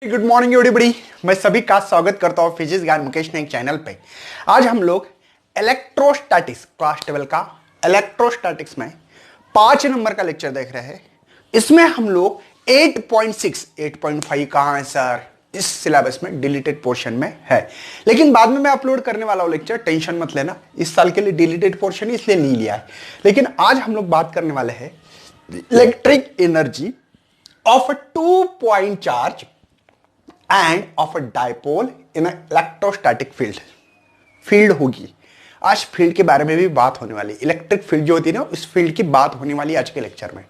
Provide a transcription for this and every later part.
Good morning everybody. मैं सभी का स्वागत करता हूं फिजिक्स ज्ञान मुकेश ने चैनल पे। आज हम लोग इलेक्ट्रोस्टैटिक्स क्लास 12 का इलेक्ट्रोस्टैटिक्स में 5 नंबर का लेक्चर देख रहे हैं। इसमें हम लोग 8.6 8.5 कहां है सर? इस सिलेबस में डिलीटेड पोर्शन में है, लेकिन बाद में मैं अपलोड करने वाला हूं लेक्चर, टेंशन मत लेना। इस साल के लिए डिलीटेड पोर्शन इसलिए नहीं लिया है। लेकिन आज हम लोग बात करने वाले हैं electric energy of a 2 point charge end of a dipole in electrostatic field होगी। आज फील्ड के बारे में भी बात होने वाली, इलेक्ट्रिक फील्ड जो होती है ना, उस फील्ड की बात होने वाली आज के लेक्चर में।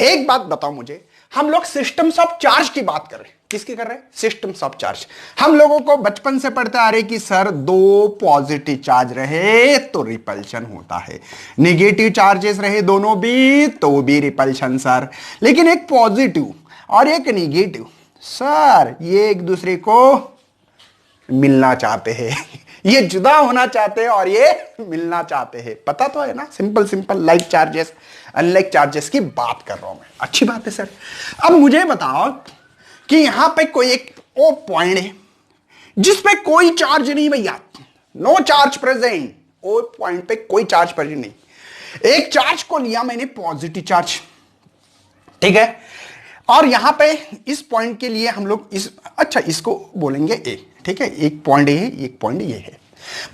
एक बात बताओ मुझे, हम लोग सिस्टम्स ऑफ चार्ज की बात कर रहे हैं। किसकी कर रहे हैं? Systems of charge. हम लोगों को बचपन से पढ़ते आ रहे कि सर 2 पॉजिटिव चार्ज रहे तो रिपल्शन होता है, नेगेटिव चार्जेस रहे दोनों भी तो भी रिपल्शन सर। लेकिन एक पॉजिटिव और एक नेगेटिव सर, ये एक दूसरे को मिलना चाहते हैं, ये जुदा होना चाहते हैं और ये मिलना चाहते हैं। पता तो है ना, simple simple like charges unlike charges की बात कर रहा हूं मैं। अच्छी बात है सर। अब मुझे बताओ कि यहां पे कोई एक ओ पॉइंट है जिसपे कोई चार्ज नहीं भैया, no charge present. O point पे कोई चार्ज प्रेजेंट नहीं। एक चार्ज को लिया मैंने पॉजिटिव चार्ज, ठीक है, और यहां पे इस पॉइंट के लिए हम लोग इसको बोलेंगे ए, ठीक है। एक पॉइंट ए है, एक पॉइंट ये है।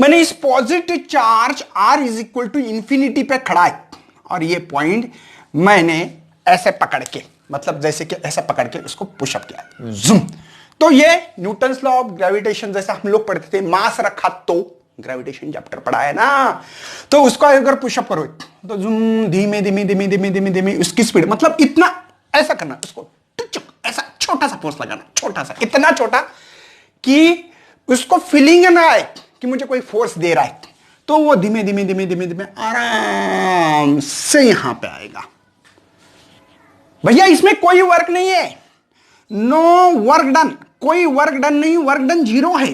मैंने इस positive charge R is equal to infinity पे खड़ा है और ये पॉइंट मैंने ऐसे पकड़ के, मतलब जैसे कि ऐसा पकड़ के उसको पुशअप किया, जूम। तो ये न्यूटन्स लॉ ऑफ ग्रेविटेशन जैसा हम लोग पढ़ते थे, मास रखा तो ग्रेविटेशन चैप्टर पढ़ा है ना, तो उसको अगर पुशअप करो तो जूम, धीमे धीमे धीमे धीमे धीमे धीमे उसकी स्पीड, मतलब इतना ऐसा करना, उसको ऐसा छोटा सा फोर्स लगाना, छोटा सा, इतना छोटा कि उसको फीलिंग ना आए कि मुझे कोई फोर्स दे रहा है, तो वो धीमे धीमे धीमे धीमे धीमे आराम से यहां पे आएगा। भैया इसमें कोई वर्क नहीं है, नो वर्क डन, कोई वर्क डन नहीं, वर्क डन जीरो है।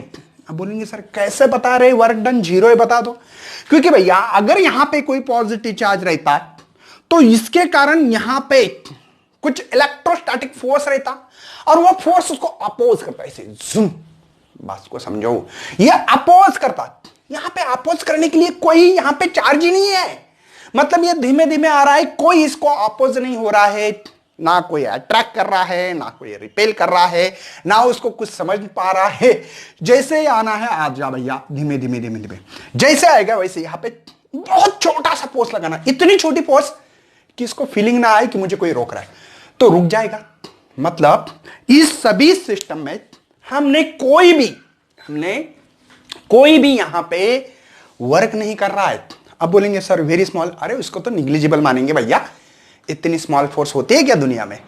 अब बोलेंगे सर कैसे बता रहे वर्क डन जीरो है? बता दो। क्योंकि भैया अगर यहां पे कोई पॉजिटिव चार्ज रहता तो इसके कारण यहां पे कुछ इलेक्ट्रोस्टैटिक फोर्स रहता और वो फोर्स उसको अपोज करता, ऐसे जूम। बात को समझो, ये अपोज करता। यहां पे अपोज करने के लिए कोई यहां पे चार्ज ही नहीं है, मतलब ये धीमे धीमे आ रहा है, कोई इसको अपोज नहीं हो रहा है, ना कोई अट्रैक्ट कर रहा है, ना कोई रिपेल कर रहा है, ना उसको कुछ समझ पा रहा है। जैसे ही आना है आ जा भैया, धीमे धीमे धीमे धीमे जैसे आएगा वैसे यहां पे बहुत छोटा सा फोर्स लगाना, इतनी छोटी फोर्स कि इसको फीलिंग ना आए कि मुझे कोई रोक रहा है, तो रुक जाएगा। मतलब इस सभी सिस्टम में हमने कोई भी यहां पे वर्क नहीं कर रहा है। अब बोलेंगे सर वेरी स्मॉल, अरे उसको तो निग्लिजिबल मानेंगे भैया, इतनी स्मॉल फोर्स होती है क्या दुनिया में?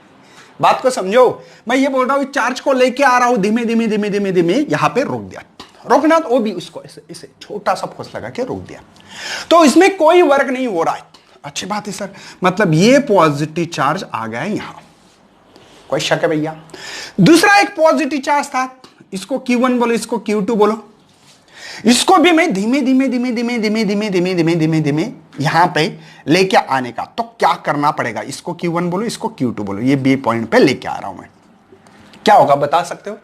बात को समझो, मैं ये बोल रहा हूं चार्ज को लेके आ रहा हूं, धीमे धीमे धीमे धीमे धीमे यहां पे रोक दिया, रोकना तो वो भी उसको ऐसे छोटा सा फोर्स लगा के रोक दिया, तो इसमें कोई वर्क नहीं हो रहा है। अच्छी बात है सर, मतलब ये पॉजिटिव चार्ज आ गया है यहां, कोई शक है भैया? दूसरा एक पॉजिटिव चार्ज था, इसको Q1 बोलो, इसको Q2 बोलो, इसको भी मैं धीमे धीमे धीमे धीमे धीमे धीमे धीमे धीमे धीमे धीमे यहां पे लेके आने का, तो क्या करना पड़ेगा? इसको Q1 बोलो, इसको Q2 बोलो, ये B पॉइंट पे लेके आ रहा हूं मैं। क्या होगा बता सकते हो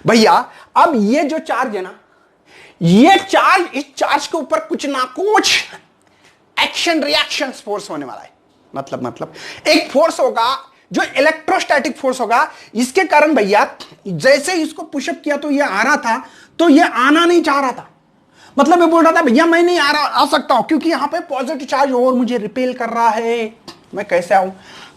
भैया? अब ये जो चार्ज है ना, ये चार्ज, इस चार्ज के ऊपर कुछ ना कुछ एक्शन रिएक्शन फोर्स होने वाला है। मतलब एक फोर्स होगा जो इलेक्ट्रोस्टैटिक फोर्स होगा, इसके कारण भैया जैसे इसको पुशअप किया तो ये आ रहा था, तो ये आना नहीं चाह रहा था, मतलब ये बोल रहा था भैया मैं नहीं आ सकता हूं क्योंकि यहां पे पॉजिटिव चार्ज और मुझे रिपेल कर रहा है, मैं कैसे आऊं?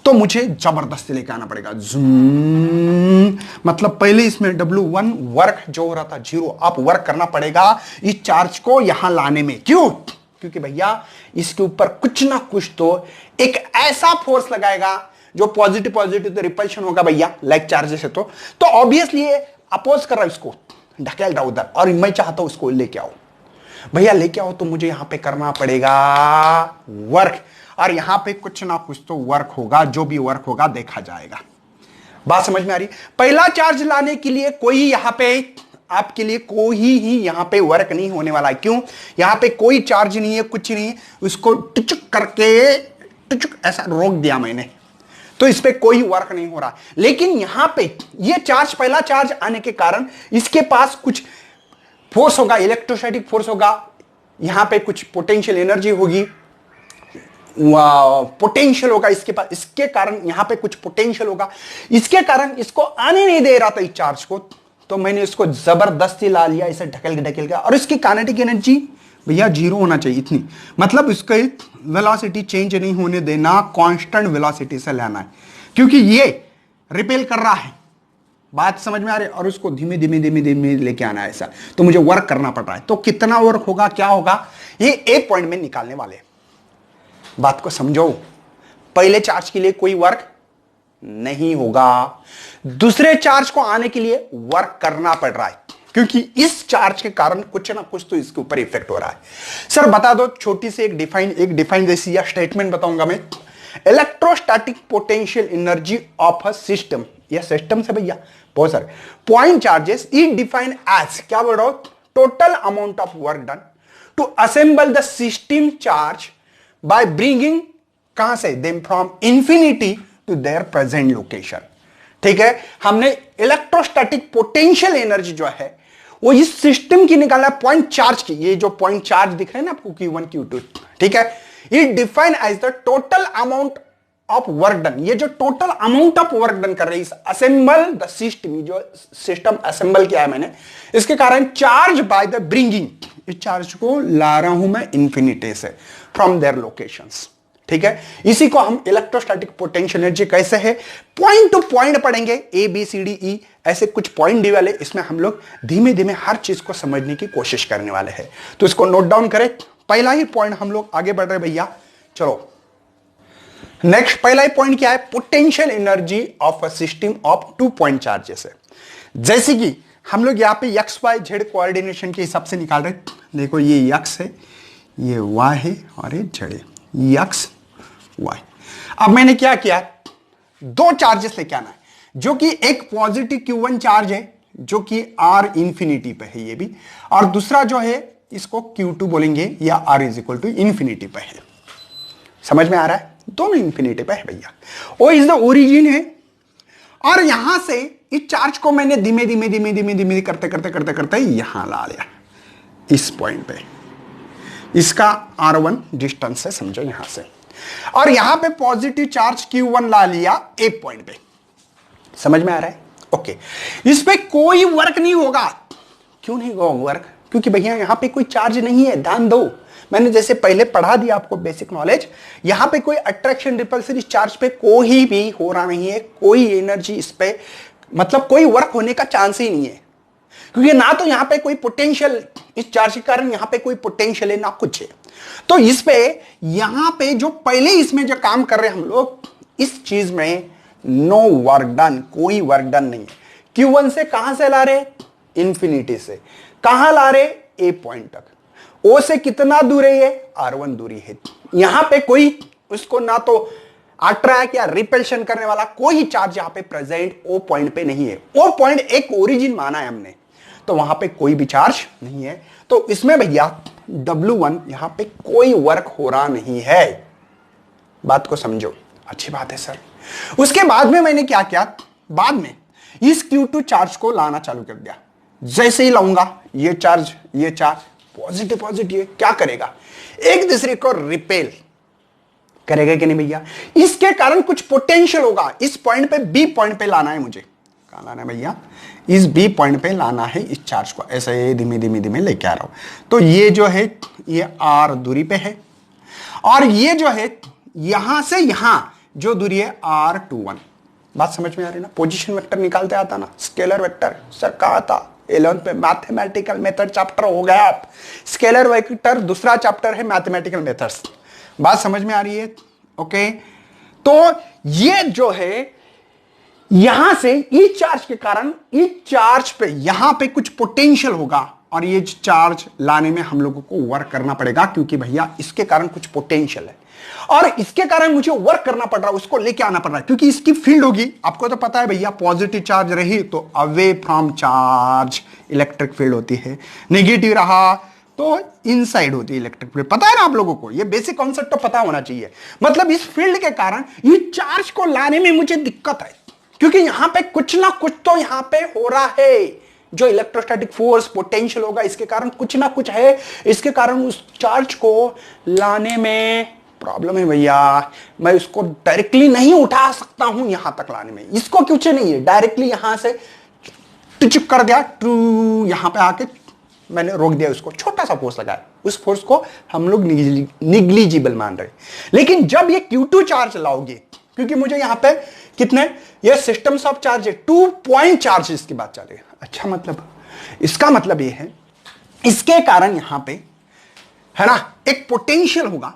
तो मुझे जबरदस्ती लेके आना पड़ेगा, जूम। मतलब पहले इसमें W1 वर्क जो हो रहा था जीरो, अब वर्क करना पड़ेगा इस चार्ज को यहां लाने में। क्यों? क्योंकि भैया इसके ऊपर कुछ ना कुछ तो एक ऐसा फोर्स लगाएगा जो पॉजिटिव तो रिपल्शन होगा भैया, लाइक चार्जेस है तो ऑब्वियसली अपोज कर रहा है, इसको ढकेल रहा उधर, और मैं चाहता हूं उसको लेके आओ। भैया लेके आओ तो मुझे यहां पे करना पड़ेगा वर्क, और यहां पे कुछ ना कुछ तो वर्क होगा, जो भी वर्क होगा देखा जाएगा। बात समझ में आ रही? पहला चार्ज लाने के लिए कोई यहां पे आपके लिए कोई ही यहां पे वर्क नहीं होने वाला है। क्यों? यहां पे कोई चार्ज नहीं है, कुछ नहीं है, उसको टुचुक करके टुचुक ऐसा रोक दिया मैंने, तो इस पे कोई वर्क नहीं हो रहा। लेकिन यहां पे ये चार्ज, पहला चार्ज आने के कारण इसके पास कुछ फोर्स होगा, इलेक्ट्रोस्टैटिक फोर्स होगा, यहां पे कुछ पोटेंशियल एनर्जी होगी, पोटेंशियल होगा इसके पास, इसके कारण यहां पे कुछ पोटेंशियल होगा, इसके कारण इसको आने नहीं दे रहा था इस चार्ज को। तो मैंने इसको जबरदस्ती ला लिया, इसे ढकेल के, और इसकी काइनेटिक एनर्जी भैया जीरो होना चाहिए इतनी, मतलब इसका वेलोसिटी चेंज नहीं होने देना, कांस्टेंट वेलोसिटी से लेना है, क्योंकि ये रिपेल कर रहा है, बात समझ में आ रही है, और उसको धीमे धीमे धीमे धीमे लेके आना है ऐसा, तो मुझे वर्क करना पड़ रहा है। तो कितना वर्क होगा, क्या होगा, ये एक पॉइंट में निकालने वाले। बात को समझो, पहले चार्ज के लिए कोई वर्क नहीं होगा, दूसरे चार्ज को आने के लिए वर्क करना पड़ रहा है, क्योंकि इस चार्ज के कारण कुछ ना कुछ तो इसके ऊपर इफेक्ट हो रहा है। सर बता दो, छोटी सी एक डिफाइन जैसी या स्टेटमेंट बताऊंगा मैं। Electrostatic potential energy of a system, या सिस्टम से भैया बहुत सारे point charges is defined as, क्या बोल रहा हूं, total amount of work done to assemble the system charge by bringing, कहां से, them from infinity to their present location. ठीक है, हमने इलेक्ट्रोस्टैटिक पोटेंशियल एनर्जी जो है वो इस सिस्टम की निकालना, पॉइंट चार्ज की, ये जो पॉइंट चार्ज दिख रहे हैं ना आपको Q1 Q2, ठीक है, it define as the total amount of work done, ये जो total amount of work done कर रही है असेंबल द सिस्टम, जो सिस्टम असेंबल किया है मैंने, इसके कारण चार्ज बाय द ब्रिंगिंग, इस चार्ज को ला रहा हूं मैं इंफिनिटी से फ्रॉम देयर लोकेशंस। ठीक है, इसी को हम इलेक्ट्रोस्टैटिक पोटेंशियल एनर्जी कैसे है, पॉइंट टू पॉइंट पढ़ेंगे, ABCDE ऐसे कुछ पॉइंट डी वाले, इसमें हम लोग धीमे धीमे हर चीज को समझने की कोशिश करने वाले हैं। तो इसको नोट डाउन करें, पहला ही पॉइंट हम लोग आगे बढ़ रहे भैया। चलो नेक्स्ट, पहला ही पॉइंट क्या है, potential energy of a system of 2 point charges है। जैसे कि हम लोग यहाँ पे XYZ कोऑर्डिनेशन के हिसाब से निकाल रहे, देखो ये X है, ये Y है और ये Z है, X Y। अब मैंने क्या किया, 2 चार्जेस लेके आना है, जो कि एक पॉजिटिव Q1 चार्ज है जो कि R इंफिनिटी पे है ये भी, और दूसरा जो है इसको Q2 बोलेंगे या R is equal to infinity पे है। समझ में आ रहा है, दोनों इंफिनिटी पे है भैया, वो इज द ओरिजिन है। और यहां से इस चार्ज को मैंने धीमे धीमे धीमे धीमे धीमे करते करते करते करते यहां ला लिया, इस पॉइंट पे, इसका R1 डिस्टेंस है समझो यहां से, और यहां पे पॉजिटिव चार्ज Q1 ला लिया एक पॉइंट पे। समझ में आ रहा है, ओके। इस पे कोई वर्क नहीं होगा, क्यों नहीं होगा वर्क, क्योंकि भैया यहां पे कोई चार्ज नहीं है, ध्यान दो, मैंने जैसे पहले पढ़ा दिया आपको बेसिक नॉलेज, यहां पे कोई अट्रैक्शन रिपल्सन इस चार्ज पे कोई भी हो रहा नहीं है, कोई एनर्जी इस पे, मतलब कोई वर्क होने का चांस ही नहीं है, क्योंकि ना तो यहां पे कोई पोटेंशियल, इस चार्ज के कारण यहां पे कोई पोटेंशियल है ना कुछ है। तो इस पे यहां पे जो पहले इसमें जो काम कर रहे हैं हम लोग, इस चीज में नो वर्क डन, कोई वर्क डन नहीं है। Q1 से कहां से ला रहे, इंफिनिटी से, कहां ला रहे, ए पॉइंट तक, O से कितना दूर है ये, R1 दूरी है। यहां पे कोई उसको ना तो अट्रैक्ट या रिपल्शन करने वाला कोई चार्ज यहां पे प्रेजेंट O पॉइंट पे नहीं है। O पॉइंट एक ओरिजिन माना है हमने, तो वहां पे कोई भी चार्ज नहीं है, तो इसमें भैया W1 यहां पे कोई वर्क हो रहा नहीं है। बात को समझो, अच्छी बात है सर। उसके बाद में मैंने क्या किया, बाद में इस Q2 चार्ज को लाना चालू कर दिया। जैसे ही लाऊंगा ये चार्ज पॉजिटिव पॉजिटिव क्या करेगा, एक दूसरे को रिपेल करेगा कि नहीं भैया, इसके कारण कुछ पोटेंशियल होगा। इस पॉइंट पे B पॉइंट पे लाना है मुझे, कहां लाना है भैया, इस B पॉइंट पे लाना है इस चार्ज को, ऐसे धीमे धीमे धीमे लेके आ रहा हूं। तो ये जो है ये R दूरी पे है, और ये जो है यहां से यहां जो दूरी है R21। बात समझ में आ रही ना, पोजीशन वेक्टर निकालते आता ना, स्केलर वेक्टर सर कहा था 11th पे, मैथमेटिकल मेथड चैप्टर हो गया आप, स्केलर वेक्टर दूसरा चैप्टर है मैथमेटिकल मेथड्स। बात समझ में आ रही है, ओके। तो ये जो है यहां से इस चार्ज के कारण इस चार्ज पे यहां पे कुछ पोटेंशियल होगा, और ये चार्ज लाने में हम लोगों को वर्क करना पड़ेगा, क्योंकि भैया इसके कारण कुछ पोटेंशियल है और इसके कारण मुझे वर्क करना पड़ रहा है, उसको लेके आना पड़ रहा है, क्योंकि इसकी फील्ड होगी, आपको तो पता है भैया, पॉजिटिव चार्ज रही तो away from charge electric field होती है, नेगेटिव रहा तो इनसाइड होती है इलेक्ट्रिक फील्ड। पता है ना आप लोगों को, ये बेसिक कॉन्सेप्ट तो पता होना चाहिए। मतलब इस फील्ड के कारण ये चार्ज को लाने में मुझे दिक्कत है, क्योंकि यहां पे कुछ ना कुछ तो यहां पे हो रहा है। जो इलेक्ट्रोस्टैटिक फोर्स पोटेंशियल होगा, इसके कारण कुछ ना कुछ है, इसके कारण उस चार्ज को लाने में प्रॉब्लम है भैया। मैं उसको डायरेक्टली नहीं उठा सकता हूं यहां तक लाने में। इसको कुछ नहीं है, डायरेक्टली यहां से टिचुक कर दिया, ट्रू यहां पे आके मैंने रोक दिया उसको, छोटा सा फोर्स लगाया, उस फोर्स को हम लोग निग्लिजिबल मान रहे। लेकिन जब ये Q2 चार्ज लाओगे, क्योंकि मुझे यहां पे कितने, ये सिस्टम्स ऑफ चार्ज है, 2 पॉइंट चार्जेस की बात चलेगी। अच्छा, मतलब इसका मतलब ये है, इसके कारण यहां पे है ना एक पोटेंशियल होगा,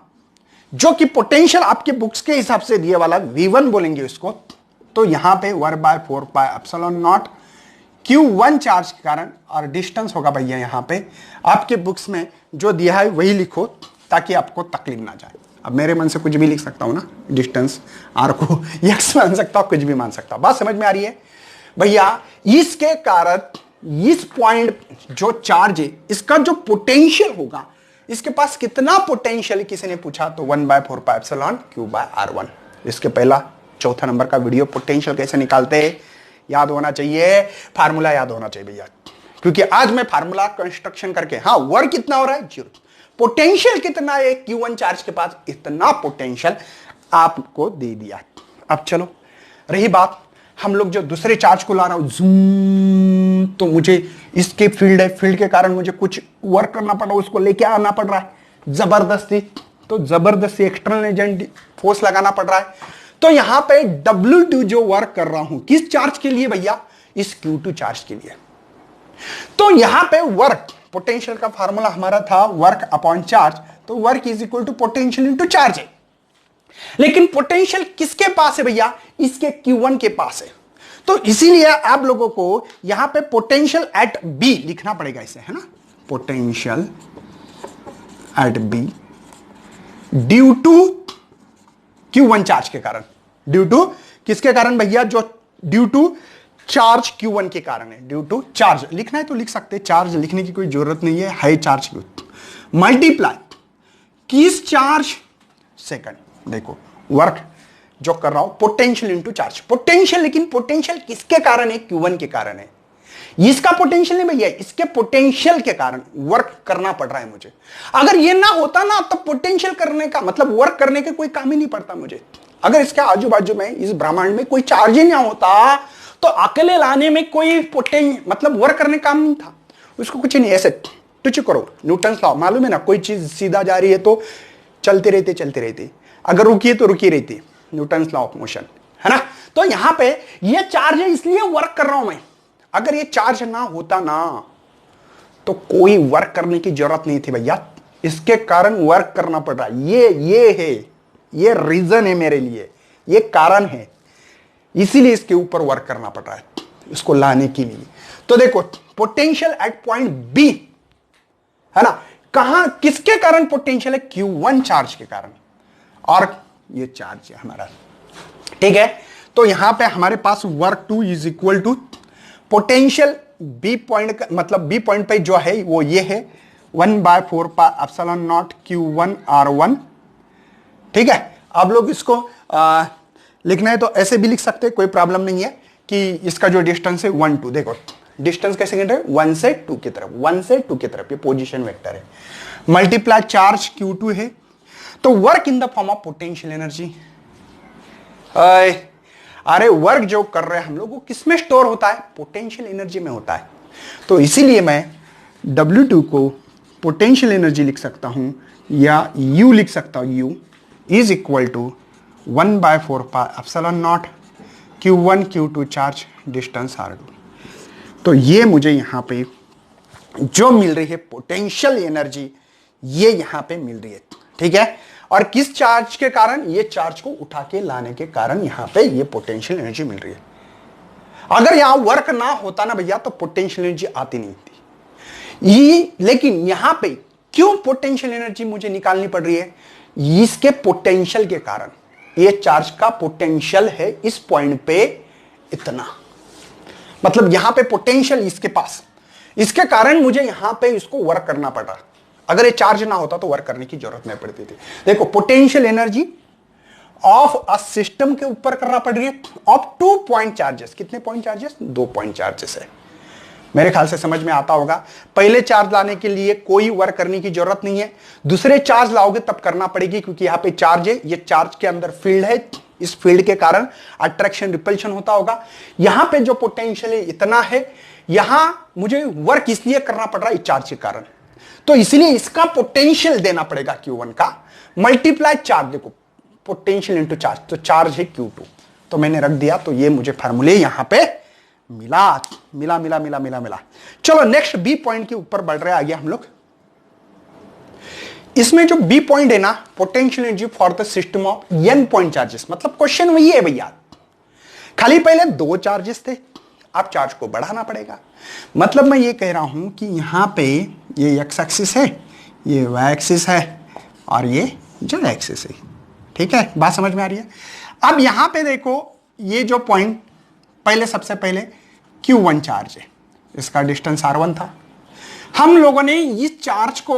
जो कि पोटेंशियल आपके बुक्स के हिसाब से दिए वाला V1 बोलेंगे इसको। तो यहां पे 1/4πε0 Q1 चार्ज के कारण, और डिस्टेंस होगा भैया यहां पे आपके बुक्स में जो दिया है वही लिखो, ताकि आपको तकलीफ ना जाए। अब मेरे मन से कुछ भी लिख सकता हूं ना, डिस्टेंस आर को x मान सकता हूं, कुछ भी मान सकता हूं। बात समझ में आ रही है भैया? इसके कारण इस पॉइंट जो चार्ज है, इसका जो पोटेंशियल होगा, इसके पास कितना पोटेंशियल किसी ने पूछा तो 1/4πε Q/R1। इसके पहला चौथा नंबर का वीडियो पोटेंशियल कैसे निकालते हैं याद होना चाहिए, फार्मूला याद होना चाहिए भैया। क्योंकि आज मैं फार्मूला कंस्ट्रक्शन करके, हाँ वर्क कितना हो रहा है 0, पोटेंशियल कितना है Q1 चार्ज के पास, इतना पोटेंशियल आपको दे दिया। अब चलो रही बात, हम लोग जो दूसरे चार्ज को ला रहा हूं जूम, तो मुझे इसके फील्ड है, फील्ड के कारण मुझे कुछ वर्क करना पड़ रहा है, उसको लेके आना पड़ रहा है जबरदस्ती। तो जबरदस्ती एक्सटर्नल एजेंट फोर्स लगाना पड़ रहा है। तो यहां पे W2 जो वर्क कर रहा हूं, किस चार्ज के लिए भैया? इस Q2 चार्ज के लिए। तो यहां पे वर्क, पोटेंशियल का फार्मूला हमारा था वर्क अपॉन चार्ज, तो work is equal to potential into charge है। लेकिन पोटेंशियल किसके पास है भैया? इसके Q1 के पास है। तो इसीलिए आप लोगों को यहां पे पोटेंशियल एट B लिखना पड़ेगा इसे, है ना, potential at B due to Q1 charge के कारण। ड्यू टू किसके कारण भैया? जो ड्यू टू चार्ज Q1 के कारण है। ड्यू टू चार्ज लिखना है तो लिख सकते हैं, चार्ज लिखने की कोई जरूरत नहीं है, हाई चार्ज मल्टीप्लाई किस चार्ज सेकंड। देखो वर्क जो कर रहा हूं पोटेंशियल इनटू चार्ज, पोटेंशियल, लेकिन पोटेंशियल किसके कारण है? Q1 के कारण है। इसका पोटेंशियल नहीं भैया, इसके पोटेंशियल के कारण वर्क करना पड़ रहा है मुझे। अगर ये ना होता ना तो पोटेंशियल करने का मतलब वर्क करने के कोई काम ही नहीं पड़ता मुझे। अगर इसके आजू बाजू में इस ब्रह्मांड में कोई चार्ज ही ना होता तो अकेले लाने में कोई मतलब वर्क करने का काम नहीं था। उसको कुछ नहीं, ऐसे टच करो, न्यूटन लॉ मालूम है ना, कोई चीज सीधा जा रही है तो चलते रहते, अगर रुकी तो रुकी रहती, न्यूटन लॉ ऑफ मोशन, है ना। तो यहां पे ये चार्ज है इसलिए वर्क कर रहा हूं मैं। अगर ये चार्ज ना होता ना तो कोई वर्क करने की जरूरत नहीं थी भैया, इसके कारण वर्क करना पड़ रहा है। ये है, ये रीजन है मेरे लिए, ये कारण है, इसीलिए इसके ऊपर वर्क करना पड़ रहा है इसको लाने के लिए। तो देखो पोटेंशियल एट पॉइंट बी, है ना, कहां किसके कारण पोटेंशियल है? Q1 चार्ज के कारण, और ये चार्ज है हमारा, ठीक है। तो यहां पे हमारे पास work 2 is equal to potential B point का मतलब बी पॉइंट पे जो है वो ये है 1/4πε0 Q1 R1, ठीक है। आप लोग इसको लिखना है तो ऐसे भी लिख सकते हैं, कोई प्रॉब्लम नहीं है कि इसका जो डिस्टेंस है 1 2, देखो डिस्टेंस कैसे गिन रहे हैं 1 से 2 की तरफ, 1 से 2 की तरफ, ये पोजीशन वेक्टर है, मल्टीप्लाई चार्ज Q2 है। तो work in the form of potential energy. अरे वर्क जो कर रहे हैं हम लोग वो किस में स्टोर होता है? पोटेंशियल एनर्जी में होता है। तो इसीलिए मैं W2 को पोटेंशियल एनर्जी लिख सकता हूं या U लिख सकता हूं, U is equal to 1/4πε0 Q1 Q2 charge distance R2। तो ये मुझे यहां पे जो मिल रही है पोटेंशियल एनर्जी, ये यहां पे मिल रही है, ठीक है। और किस चार्ज के कारण? ये चार्ज को उठा के लाने के कारण यहां पे ये पोटेंशियल एनर्जी मिल रही है। अगर यहां वर्क ना होता ना भैया तो पोटेंशियल एनर्जी आती नहीं थी। ये लेकिन यहां पे क्यों पोटेंशियल एनर्जी मुझे निकालनी पड़ रही है? इसके पोटेंशियल के कारण, ये चार्ज का पोटेंशियल है इस पॉइंट पे इतना, मतलब यहां पे पोटेंशियल इसके पास, इसके कारण मुझे यहां पे इसको वर्क करना पड़ रहा। अगर ये चार्ज ना होता तो वर्क करने की जरूरत नहीं पड़ती थी। देखो potential energy of a system के ऊपर करना पड़ रही है ऑफ 2 पॉइंट चार्जेस। कितने पॉइंट चार्जेस? 2 पॉइंट चार्जेस है। मेरे ख्याल से समझ में आता होगा। पहले चार्ज लाने के लिए कोई वर्क करने की जरूरत नहीं है, दूसरे चार्ज लाओगे तब करना पड़ेगी, क्योंकि यहां पे चार्ज है, ये चार्ज के अंदर फील्ड है, इस फील्ड के कारण अट्रैक्शन रिपल्शन होता होगा। यहां पे जो पोटेंशियल है इतना है, यहां मुझे वर्क इसलिए करना पड़ रहा है इस चार्ज के कारण, तो इसलिए इसका पोटेंशियल देना पड़ेगा Q1 का मल्टीप्लाई चार्ज। देखो पोटेंशियल इंटू चार्ज, तो चार्ज है Q2, तो मैंने रख दिया, तो ये मुझे फार्मूले यहां पे मिला मिला मिला मिला मिला मिला। चलो नेक्स्ट बी पॉइंट के ऊपर बढ़ रहे आगे हम लोग। इसमें जो बी पॉइंट है ना, potential energy for the system of n point charges, मतलब क्वेश्चन वही है भैया, खाली पहले 2 चार्जेस थे, अब चार्ज को बढ़ाना पड़ेगा। मतलब मैं ये कह रहा हूं कि यहां पे ये x एक्सिस है, ये y एक्सिस है और ये z एक्सिस है। ठीक है, बात समझ में आ रही है? अब यहां पे देखो, ये जो पॉइंट पहले सबसे पहले Q1 चार्ज है, इसका डिस्टेंस R1 था। हम लोगों ने इस चार्ज को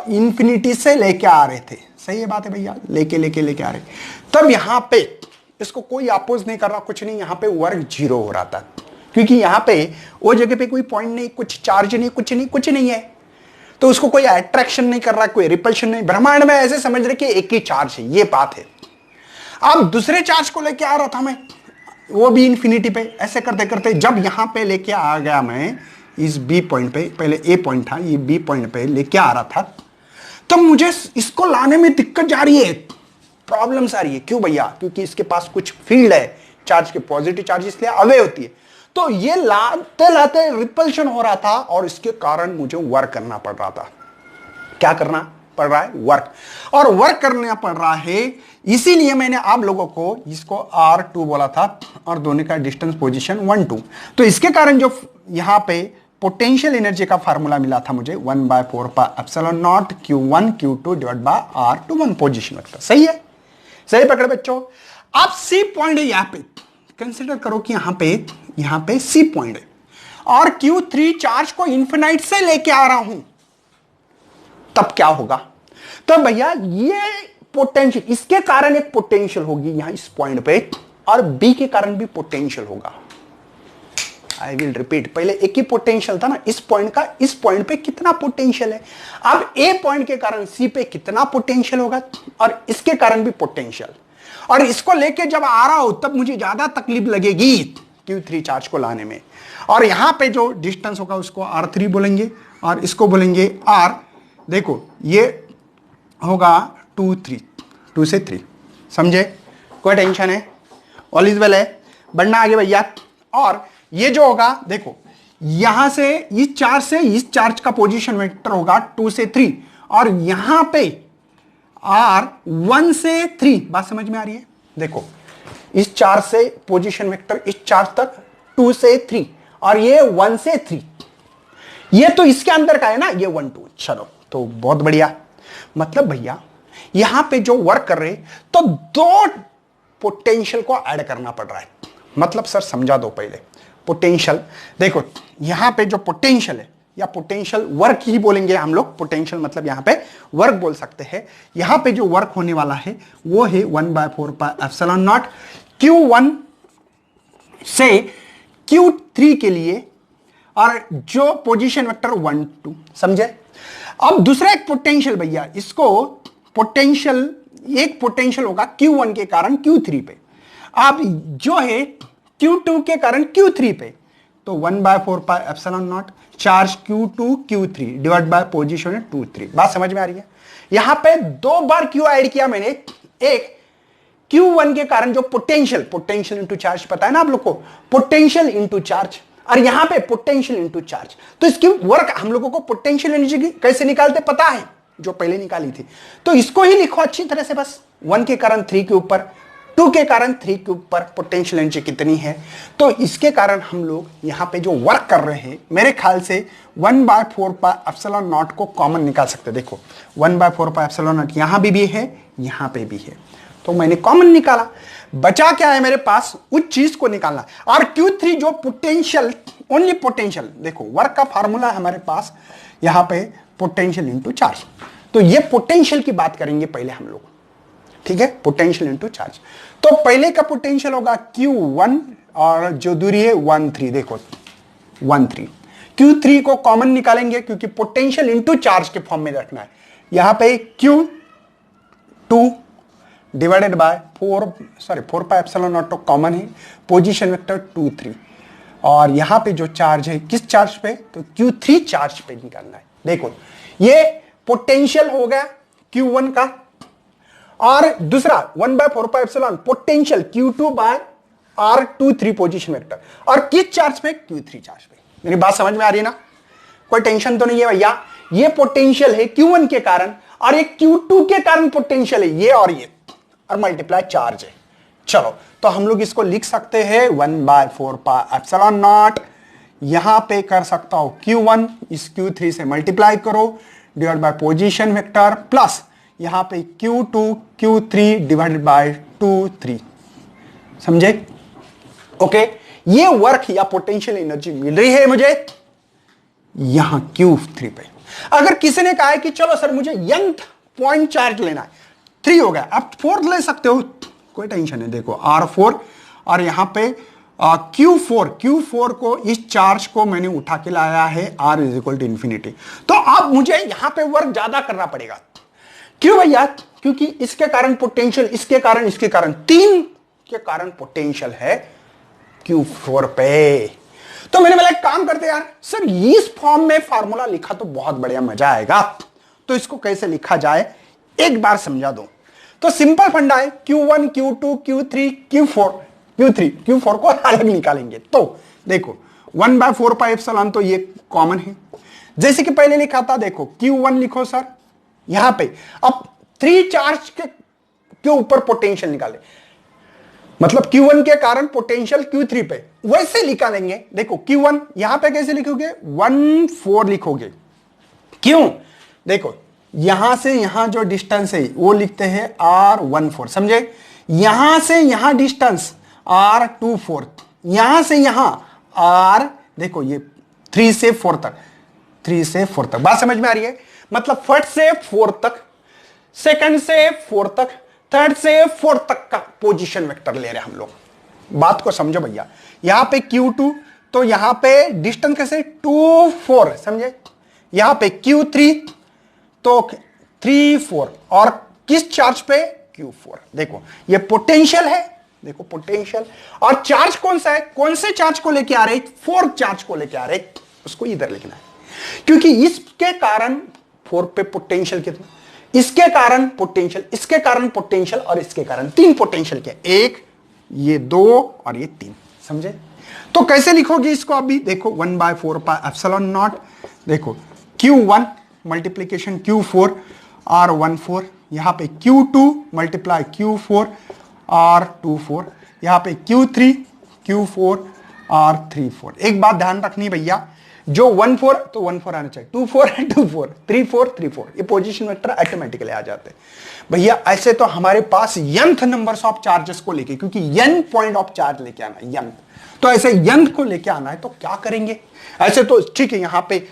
इंफिनिटी से लेके आ रहे थे, सही है बात है भैया, लेके लेके लेके आ रहे, तब यहां पे इसको कोई अपोज नहीं कर रहा, कुछ नहीं, यहां पे वर्क 0 हो रहा था, क्योंकि यहां पे वो जगह पे कोई पॉइंट नहीं, कुछ चार्ज नहीं, कुछ नहीं है, तो उसको कोई अट्रैक्शन नहीं कर रहा, कोई रिपल्शन नहीं। ब्रह्मांड में ऐसे समझ रहे कि एक ही चार्ज है, ये बात है। अब दूसरे चार्ज को लेके आ रहा था मैं, वो भी इंफिनिटी पे, ऐसे करते करते जब यहां पे लेके आ गया मैं इस बी पॉइंट पे, पहले ए पॉइंट था, ये बी पॉइंट पे लेके आ रहा था, तब मुझे इसको लाने में दिक्कत जा रही है, प्रॉब्लम्स आ रही है। क्यों भैया? क्योंकि इसके पास कुछ फील्ड है, चार्ज के पॉजिटिव चार्ज इसलिए अवे होती है, तो ये लाते लाते रिपल्शन हो रहा था और इसके कारण मुझे वर्क करना पड़ रहा था। क्या करना पड़ रहा है? वर्क। और वर्क करना पड़ रहा है, इसीलिए मैंने आप लोगों को इसको R2 बोला था और दोनों का डिस्टेंस पोजीशन 1 2। तो इसके कारण जो यहां पे पोटेंशियल एनर्जी का फार्मूला मिला था मुझे 1/4πε0 Q1 Q2 divide by R21 position vector. सही है, सही पकड़े बच्चों। अब सी पॉइंट है, यहां पे कंसिडर करो कि यहां पे सी पॉइंट है और Q3 चार्ज को इन्फिनाइट से लेके आ रहा हूं, तब क्या होगा? तो भैया ये पोटेंशियल, इसके कारण एक पोटेंशियल होगी यहां इस पॉइंट पे, और बी के कारण भी पोटेंशियल होगा। आई विल रिपीट, पहले एक ही पोटेंशियल था ना इस पॉइंट का, इस पॉइंट पे कितना पोटेंशियल है, अब ए पॉइंट के कारण सी पे कितना पोटेंशियल होगा, और इसके कारण भी पोटेंशियल। और इसको लेके जब आ रहा हो तब मुझे ज्यादा तकलीफ लगेगी Q3 चार्ज को लाने में। और यहां पे जो डिस्टेंस होगा उसको R3 बोलेंगे और इसको बोलेंगे R। देखो ये होगा 2 3, 2 से 3, समझे? कोई टेंशन है? ऑल इज वेल है, बढ़ना आगे भैया। और ये जो होगा, देखो यहां से इस चार्ज का पोजीशन वेक्टर होगा 2 से 3, और यहां पे R 1 से 3। बात समझ में आ रही है? देखो इस चार्ज से पोजीशन वेक्टर इस चार्ज तक 2 से 3, और ये 1 से 3, ये तो इसके अंदर का है ना, ये 1 2। चलो तो बहुत बढ़िया। मतलब भैया यहां पे जो वर्क कर रहे, तो 2 पोटेंशियल को ऐड करना पड़ रहा है। मतलब सर समझा दो पहले पोटेंशियल। देखो यहां पे जो पोटेंशियल है, या पोटेंशियल वर्क ही बोलेंगे हम लोग, पोटेंशियल मतलब यहां पे वर्क बोल सकते हैं। यहां पे जो वर्क होने वाला है वो है 1/4πε0 Q1 से Q3 के लिए, और जो पोजीशन वेक्टर 1 2, समझे? अब दूसरा एक पोटेंशियल भैया, इसको पोटेंशियल, एक पोटेंशियल होगा Q1 के कारण Q3 पे, अब जो है Q2 के कारण Q3 पे, तो 1/4πε0 charge Q2 Q3 divide by position 2 3। बात समझ में आ रही है? यहां पे 2 बार Q ऐड किया मैंने, एक Q1 के कारण जो पोटेंशियल इंटू चार्ज, पता है ना आप लोग को, पोटेंशियल इंटू चार्ज, और यहां पे पोटेंशियल इंटू चार्ज। तो इसकी वर्क हम लोगों को पोटेंशियल एनर्जी की कैसे निकालते पता है, जो पहले निकाली थी, तो इसको ही लिखो अच्छी तरह से बस। 1 के कारण 3 के ऊपर, 2 के कारण 3 के ऊपर पोटेंशियल एनर्जी कितनी है, तो इसके कारण हम लोग यहां पे जो वर्क कर रहे हैं, मेरे ख्याल से 1/4πε0 को कॉमन निकाल सकते। देखो 1/4πε0 यहां भी है, यहां पे भी है, तो मैंने कॉमन निकाला। बचा क्या है मेरे पास? उस चीज को निकालना। और Q3 जो पोटेंशियल ओनली पोटेंशियल। देखो वर्क का फार्मूला है हमारे पास यहां पे, पोटेंशियल इंटू चार्ज। तो ये पोटेंशियल की बात करेंगे पहले हम लोग, ठीक है, पोटेंशियल इंटू चार्ज। तो पहले का पोटेंशियल होगा Q1 और जो दूरी है 1,3, देखो 1,3। Q3 को कॉमन निकालेंगे क्योंकि पोटेंशियल इंटू चार्ज के फॉर्म में रखना है। यहां पे Q2 divided by 4 pi epsilon not तो कॉमन है, पोजीशन वेक्टर 2, 3, और यहां पे जो चार्ज है किस चार्ज पे, तो Q3 चार्ज पे निकालना है। देखो ये पोटेंशियल हो गया Q1 का, और दूसरा 1/4 pi epsilon potential Q2 by R2, 3 position vector, और किस चार्ज पे, Q3 चार्ज पे। मेरी बात समझ में आ रही है ना, कोई टेंशन तो नहीं है भैया। ये पोटेंशियल है Q1 के कारण, और ये Q2 के कारण पोटेंशियल है ये, और मल्टीप्लाई चार्ज है। चलो तो हम लोग इसको लिख सकते हैं 1/4 पाई एप्सिलॉन नॉट, यहां पे कर सकता हूं Q1 इस Q3 से मल्टीप्लाई करो divide by position vector, plus यहां पे Q2 Q3 डिवाइडेड बाय 2, 3। समझे? ओके, ये वर्क या पोटेंशियल एनर्जी मिल रही है मुझे यहां Q3 पे। अगर किसी ने कहा है कि चलो सर मुझे nth पॉइंट चार्ज लेना है, 3 हो गया, आप 4 ले सकते हो, कोई टेंशन है। देखो R4 और यहां पे Q4 को, इस चार्ज को मैंने उठा के लाया है R इज इंफिनिटी। तो अब मुझे यहां पे वर्क ज्यादा करना पड़ेगा। क्यों भैया? क्योंकि इसके कारण पोटेंशियल, इसके कारण, इसके कारण, 3 के कारण पोटेंशियल है Q4 पे। तो मैंने बोला एक काम करते यार, सर इस फॉर्म में फार्मूला लिखा तो बहुत बढ़िया मजा आएगा, तो इसको कैसे लिखा जाए एक बार समझा दो। तो सिंपल फंडा है, Q1 Q2 Q3 Q4 को अलग निकालेंगे। तो देखो 1/4 पाई एप्सिलॉन तो ये कॉमन है, जैसे कि पहले लिखा था। देखो Q1 लिखो सर यहां पे, अब 3 चार्ज के ऊपर पोटेंशियल निकाले, मतलब Q1 के कारण पोटेंशियल Q3 पे, वैसे निकालेंगे। देखो Q1 यहां पे कैसे लिखोगे, 1,4 लिखोगे। क्यों? देखो यहां से यहां जो डिस्टेंस है वो लिखते हैं R14, समझे? यहां से यहां डिस्टेंस R24, यहां से यहां R, देखो ये 3 से 4 तक, 3 से 4 तक, बात समझ में आ रही है? मतलब फर्स्ट से 4 तक, सेकंड से 4 तक, थर्ड से 4 तक का पोजीशन वेक्टर ले रहे हैं हम लोग। बात को समझो भैया। यहां पे Q2, तो यहां पे डिस्टेंस कैसे, 2, 4, समझे? यहां पे Q3 तो 3, 4, और किस चार्ज पे, Q4। देखो ये पोटेंशियल है, देखो पोटेंशियल, और चार्ज कौन सा है, कौन से चार्ज को लेके आ रहे, 4 चार्ज को लेके आ रहे, उसको इधर लिखना है। क्योंकि इसके कारण 4 पे पोटेंशियल कितना, इसके कारण पोटेंशियल, इसके कारण पोटेंशियल, और इसके कारण 3 पोटेंशियल के, 1, ये 2 और ये 3, समझे? तो कैसे लिखोगे इसको अभी देखो, 1/4 पाई एप्सिलॉन नॉट, देखो Q1 मल्टीप्लीकेशन Q4 R14, यहां पे Q2 मल्टीप्लाई Q4 R24, यहां पे Q3 Q4 R34। एक बात ध्यान रखनी भैया, जो 1,4 तो 1,4 आना चाहिए, 2,4 है 2,4, 3,4 3,4, ये पोजीशन वेक्टर ऑटोमेटिकली आ जाते हैं भैया। ऐसे तो हमारे पास nth नंबर्स ऑफ चार्जेस को लेके, क्योंकि n पॉइंट ऑफ चार्ज लेके आना है, n, तो ऐसे n को लेके आना है, तो क्या करेंगे? ऐसे तो ठीक है, यहां पे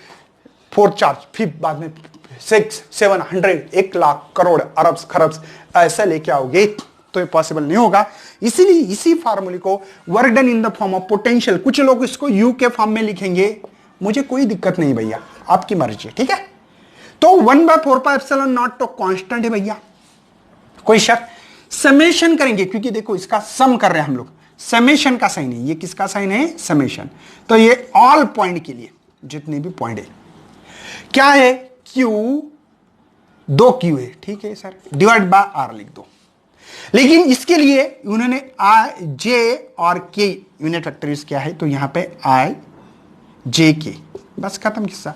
4 चार्ज, फिर बाद में 6, 700, 1 लाख, करोड़, अरब, खरब ऐसा लेके आओगे तो ये पॉसिबल नहीं होगा। इसीलिए इसी फार्मूले को work done in the form of potential, कुछ लोग इसको U के फॉर्म में लिखेंगे, मुझे कोई दिक्कत नहीं भैया, आपकी मर्जी, ठीक है? तो 1/4 पाई एप्सिलॉन नॉट तो कांस्टेंट है भैया, कोई शक। समेशन करेंगे, क्योंकि देखो इसका सम कर रहे हैं हम लोग, समेशन का साइन है, ये किसका साइन है, समेशन। तो ये ऑल पॉइंट के लिए जितने भी पॉइंट है, क्या है, Q 2Q है, ठीक है सर, डिवाइड बाय R लिख दो। लेकिन इसके लिए उन्होंने J और K यूनिट वेक्टर यूज किया है, तो यहां पे JK, बस खत्म किस्सा।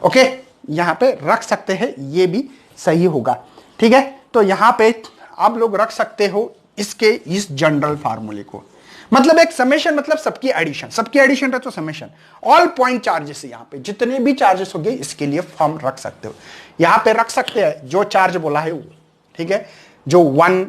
ओके, यहां पे रख सकते हैं, ये भी सही होगा, ठीक है? तो यहां पे आप लोग रख सकते हो इसके इस जनरल फार्मूले को, मतलब एक समेशन, मतलब सबकी एडिशन है तो समेशन, ऑल पॉइंट चार्जेस, यहां पे जितने भी चार्जेस होंगे इसके लिए फॉर्म रख सकते हो। यहां पे रख सकते हैं जो चार्ज बोला है वो, ठीक है? जो 1,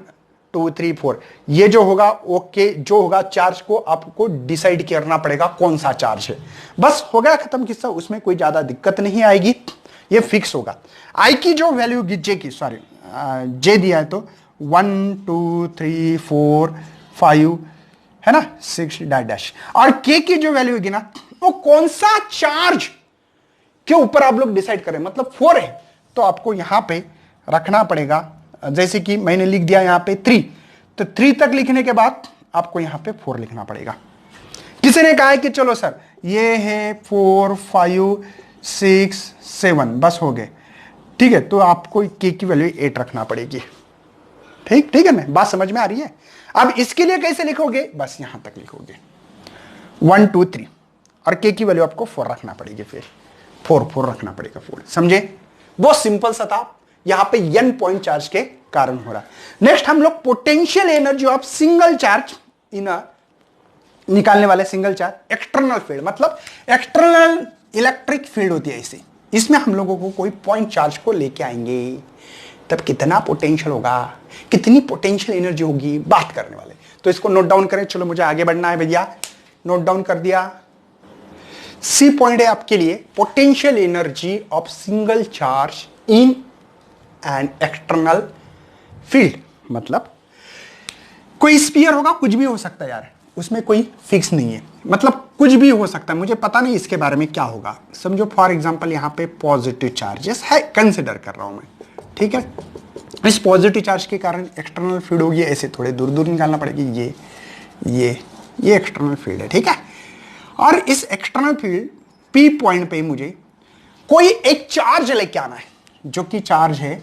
2 3 4 ये जो होगा ओके, जो होगा चार्ज को आपको डिसाइड करना पड़ेगा कौन सा चार्ज है। बस हो गया खत्म किस्सा, उसमें कोई ज्यादा दिक्कत नहीं आएगी, ये फिक्स होगा। आई की जो वैल्यू होगी, जे की, सॉरी जे दिया है तो 1 2 3 4 5 है ना, 6 डैश डैश, और के की जो वैल्यू होगी ना, वो कौन सा चार्ज के ऊपर आप लोग डिसाइड करें, मतलब 4 है तो आपको यहां पे रखना पड़ेगा, जैसे कि मैंने लिख दिया यहां पे 3, तो 3 तक लिखने के बाद आपको यहां पे 4 लिखना पड़ेगा। किसी ने कहा है कि चलो सर ये है 4 5 6 7, बस हो गए, ठीक है, तो आपको के की वैल्यू 8 रखना पड़ेगी। ठीक है ना, बात समझ में आ रही है। अब इसके लिए कैसे लिखोगे, बस यहां तक लिखोगे 1 2 3, और के की वैल्यू आपको 4 रखना पड़ेगी, फिर 4 रखना पड़ेगा 4, समझे। बहुत सिंपल सा था, यहां पे n पॉइंट चार्ज के कारण हो रहा है। नेक्स्ट हम लोग potential energy of single charge in निकालने वाले। सिंगल चार्ज एक्सटर्नल फील्ड, मतलब एक्सटर्नल इलेक्ट्रिक फील्ड होती है ऐसी, इसमें हम लोगों को कोई पॉइंट चार्ज को लेके आएंगे, तब कितना पोटेंशियल होगा, कितनी पोटेंशियल एनर्जी होगी, बात करने वाले। तो इसको नोट डाउन करें, चलो मुझे आगे बढ़ना है भैया, नोट डाउन कर दिया। सी पॉइंट है आपके लिए, potential energy of single charge in and external field, मतलब कोई स्फीयर होगा, कुछ भी हो सकता है यार, उसमें कोई फिक्स नहीं है, मतलब कुछ भी हो सकता है, मुझे पता नहीं इसके बारे में क्या होगा। समझो फॉर एग्जांपल यहां पे पॉजिटिव चार्जेस है, कंसिडर कर रहा हूं मैं, ठीक है। इस पॉजिटिव चार्ज के कारण एक्सटर्नल फील्ड होगी, ऐसे थोड़े दूर दूर निकालना पड़ेगी, ये एक्सटर्नल फील्ड है, ठीक है। और इस एक्सटर्नल फील्ड पी पॉइंट पे मुझे कोई एक चार्ज लेके आना है, जो कि चार्ज है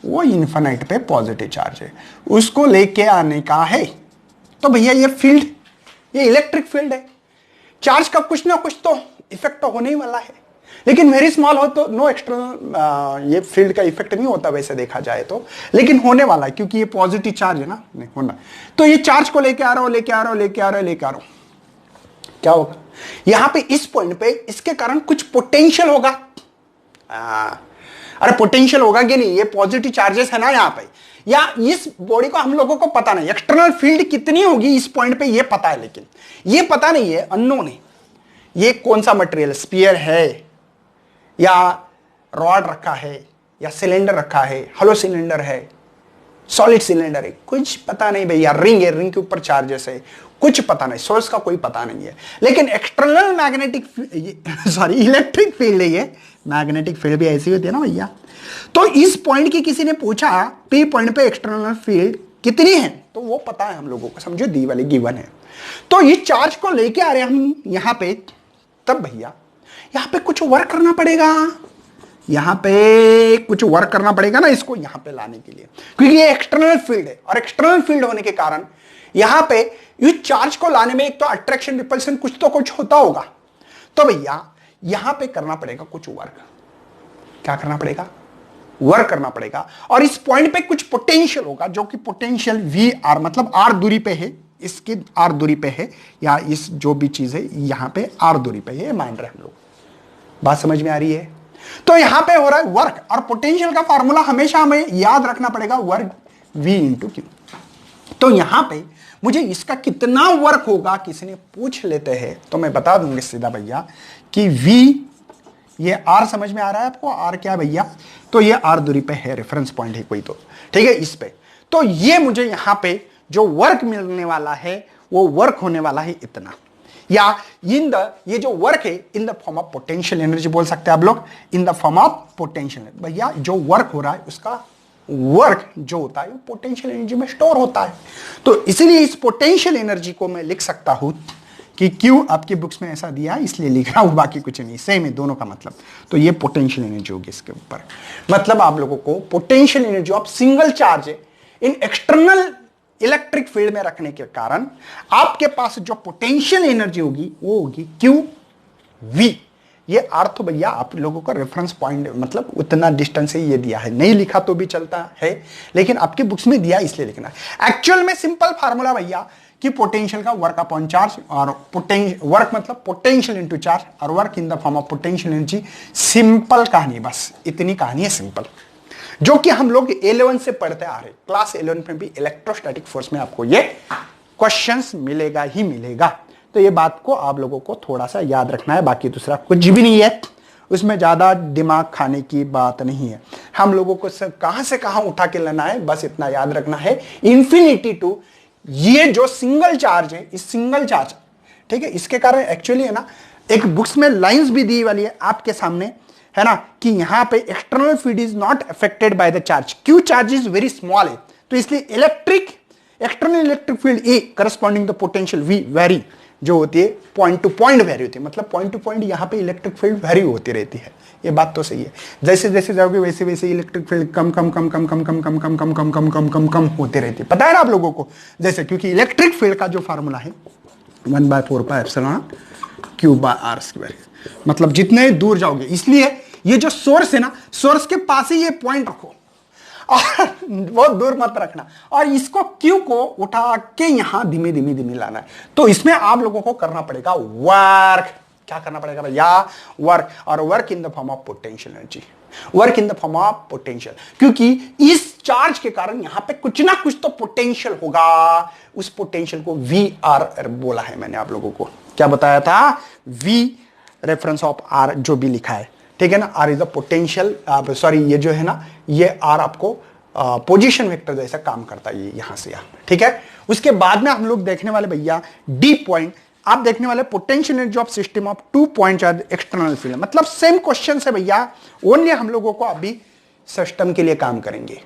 वो इन्फिनिट पे पॉजिटिव चार्ज है, उसको लेके आने का है। तो भैया ये फील्ड, ये इलेक्ट्रिक फील्ड है, चार्ज का कुछ ना कुछ तो इफेक्ट तो होने ही वाला है, लेकिन वेरी स्मॉल हो तो नो एक्सटर्नल ये फील्ड का इफेक्ट नहीं होता वैसे देखा जाए तो, लेकिन होने वाला है क्योंकि ये पॉजिटिव चार्ज है ना, नहीं होना। तो ये चार्ज को लेके आ रहा हूं, क्या होगा यहां पे इस पॉइंट पे, इसके कारण कुछ पोटेंशियल होगा। अरे पोटेंशियल होगा कि नहीं, ये पॉजिटिव चार्जेस है ना यहां पे, या इस बॉडी को हम लोगों को पता नहीं एक्सटर्नल फील्ड कितनी होगी इस पॉइंट पे, ये पता है, लेकिन ये पता नहीं है, अननोन है, ये कौन सा मटेरियल, स्फीयर है या रॉड रखा है या सिलेंडर रखा है, हॉलो सिलेंडर है, सॉलिड सिलेंडर है, कुछ पता नहीं भैया, रिंग है, रिंग के ऊपर चार्जेस है, कुछ पता नहीं, सोर्स का कोई पता नहीं है। लेकिन external magnetic sorry electric field है, ये मैग्नेटिक फील्ड भी ऐसी होती है ना भैया। तो इस पॉइंट की किसी ने पूछा पी पॉइंट पे एक्सटर्नल फील्ड कितनी है, तो वो पता है हम लोगों को, समझो दी वाली गिवन है। तो इस चार्ज को लेके आ रहे हैं हम यहां पे, तब भैया यहां पे कुछ वर्क करना पड़ेगा, यहां पे कुछ वर्क करना पड़ेगा ना इसको यहां पे लाने के लिए, क्योंकि ये एक्सटर्नल फील्ड है, और एक्सटर्नल फील्ड होने के कारण यहां पे इस चार्ज को लाने में एक तो अट्रैक्शन रिपल्शन कुछ होता होगा। तो भैया यहां पे करना पड़ेगा कुछ वर्क, क्या करना पड़ेगा, वर्क करना पड़ेगा, और इस पॉइंट पे कुछ पोटेंशियल होगा, जो कि पोटेंशियल वी आर, मतलब आर दूरी पे है, इसकी आर दूरी पे है, या इस जो भी चीज है यहां पे आर दूरी पे है, मान रहे हम लोग, बात समझ में आ रही है। तो यहां पे हो रहा है वर्क, और पोटेंशियल का फॉर्मूला हमेशा हमें याद रखना पड़ेगा, वर्क वी इंटू क्यू। तो यहां पे मुझे इसका कितना वर्क होगा किसी ने पूछ लेते हैं, तो मैं बता दूंगा सीधा भैया कि V, ये R समझ में आ रहा है आपको, R क्या है भैया, तो ये R दूरी पे है, रेफरेंस पॉइंट है कोई, तो ठीक है इस पे। तो ये मुझे यहां पे जो वर्क मिलने वाला है वो वर्क होने वाला है इतना, या इन द, ये जो वर्क है in the form of potential energy बोल सकते हैं आप लोग, in the form of potential. भैया जो वर्क हो रहा है उसका वर्क जो होता है वो पोटेंशियल एनर्जी में स्टोर होता है। तो इसीलिए इस पोटेंशियल एनर्जी को मैं लिख सकता हूं कि क्यों आपकी बुक्स में ऐसा दिया है इसलिए लिख रहा हूं, बाकी कुछ नहीं, सेम है दोनों का मतलब। तो ये पोटेंशियल एनर्जी होगी इसके ऊपर, मतलब आप लोगों को potential energy of single charge in external electric field में रखने के कारण आपके पास जो पोटेंशियल एनर्जी होगी वो होगी क्यू वी। ये अर्थ भैया आप लोगों का रेफरेंस पॉइंट, मतलब उतना डिस्टेंस से ये दिया है, नहीं लिखा तो भी चलता है, लेकिन आपके बुक्स में दिया इसलिए लिखना है। एक्चुअल में सिंपल फार्मूला भैया कि पोटेंशियल का वर्क अपॉन चार्ज, और वर्क मतलब पोटेंशियल इनटू चार्ज, और work in the form of potential energy. Simple कहानी, बस इतनी कहानी है सिंपल। जो कि हम लोग 11 से पढ़ते आ रहे, क्लास 11 में भी इलेक्ट्रोस्टैटिक फोर्स में आपको ये क्वेश्चंस मिलेगा ही मिलेगा। तो ये बात को आप लोगों को थोड़ा सा याद रखना है, बाकी दूसरा कुछ भी नहीं है, उसमें ज्यादा दिमाग खाने की बात नहीं है। हम लोगों को कहां से कहां उठा के लाना है, बस इतना याद रखना है, इंफिनिटी टू ये जो सिंगल चार्ज है, इस सिंगल चार्ज, ठीक है, इसके कारण एक्चुअली है ना, एक बुक्स में लाइंस भी दी वाली है आपके सामने, है ना, कि यहां पे external field is not affected by the charge, Q charge is very small है, तो इसलिए external electric field a corresponding the potential V very, जो होती है पॉइंट टू पॉइंट वेरी होती है, मतलब पॉइंट टू पॉइंट यहां पे इलेक्ट्रिक फील्ड वेरी होती रहती है। ये बात तो सही है, जैसे जैसे जाओगे वैसे वैसे इलेक्ट्रिक फील्ड कम कम कम कम कम कम कम कम कम कम कम कम कम कम होती रहती है, पता है ना आप लोगों को, जैसे क्योंकि इलेक्ट्रिक फील्ड का जो फार्मूला है 1/4πε Q/r², मतलब जितने दूर जाओगे, इसलिए ये जो सोर्स है ना, सोर्स के पास ही ये पॉइंट रखो और बहुत दूर मत रखना, और इसको Q को उठा के यहां धीमे धीमे धीमे लाना है। तो इसमें आप लोगों को करना पड़ेगा वर्क, क्या करना पड़ेगा भैया, वर्क, और work in the form of potential energy, work in the form of potential, क्योंकि इस चार्ज के कारण यहां पे कुछ ना कुछ तो पोटेंशियल होगा, उस पोटेंशियल को VR बोला है मैंने आप लोगों को, क्या बताया था, V रेफरेंस ऑफ R जो भी लिखा है, ठीक है ना, R is the potential, sorry ये जो है ना, ये R आपको पोजीशन वेक्टर जैसा काम करता है, ये यहां से यहां, ठीक है। उसके बाद में हम लोग देखने वाले भैया D पॉइंट, आप देखने वाले potential energy of system of 2 point charge external field, मतलब सेम क्वेश्चन है भैया, ओनली हम लोगों को अभी सिस्टम के लिए काम करेंगे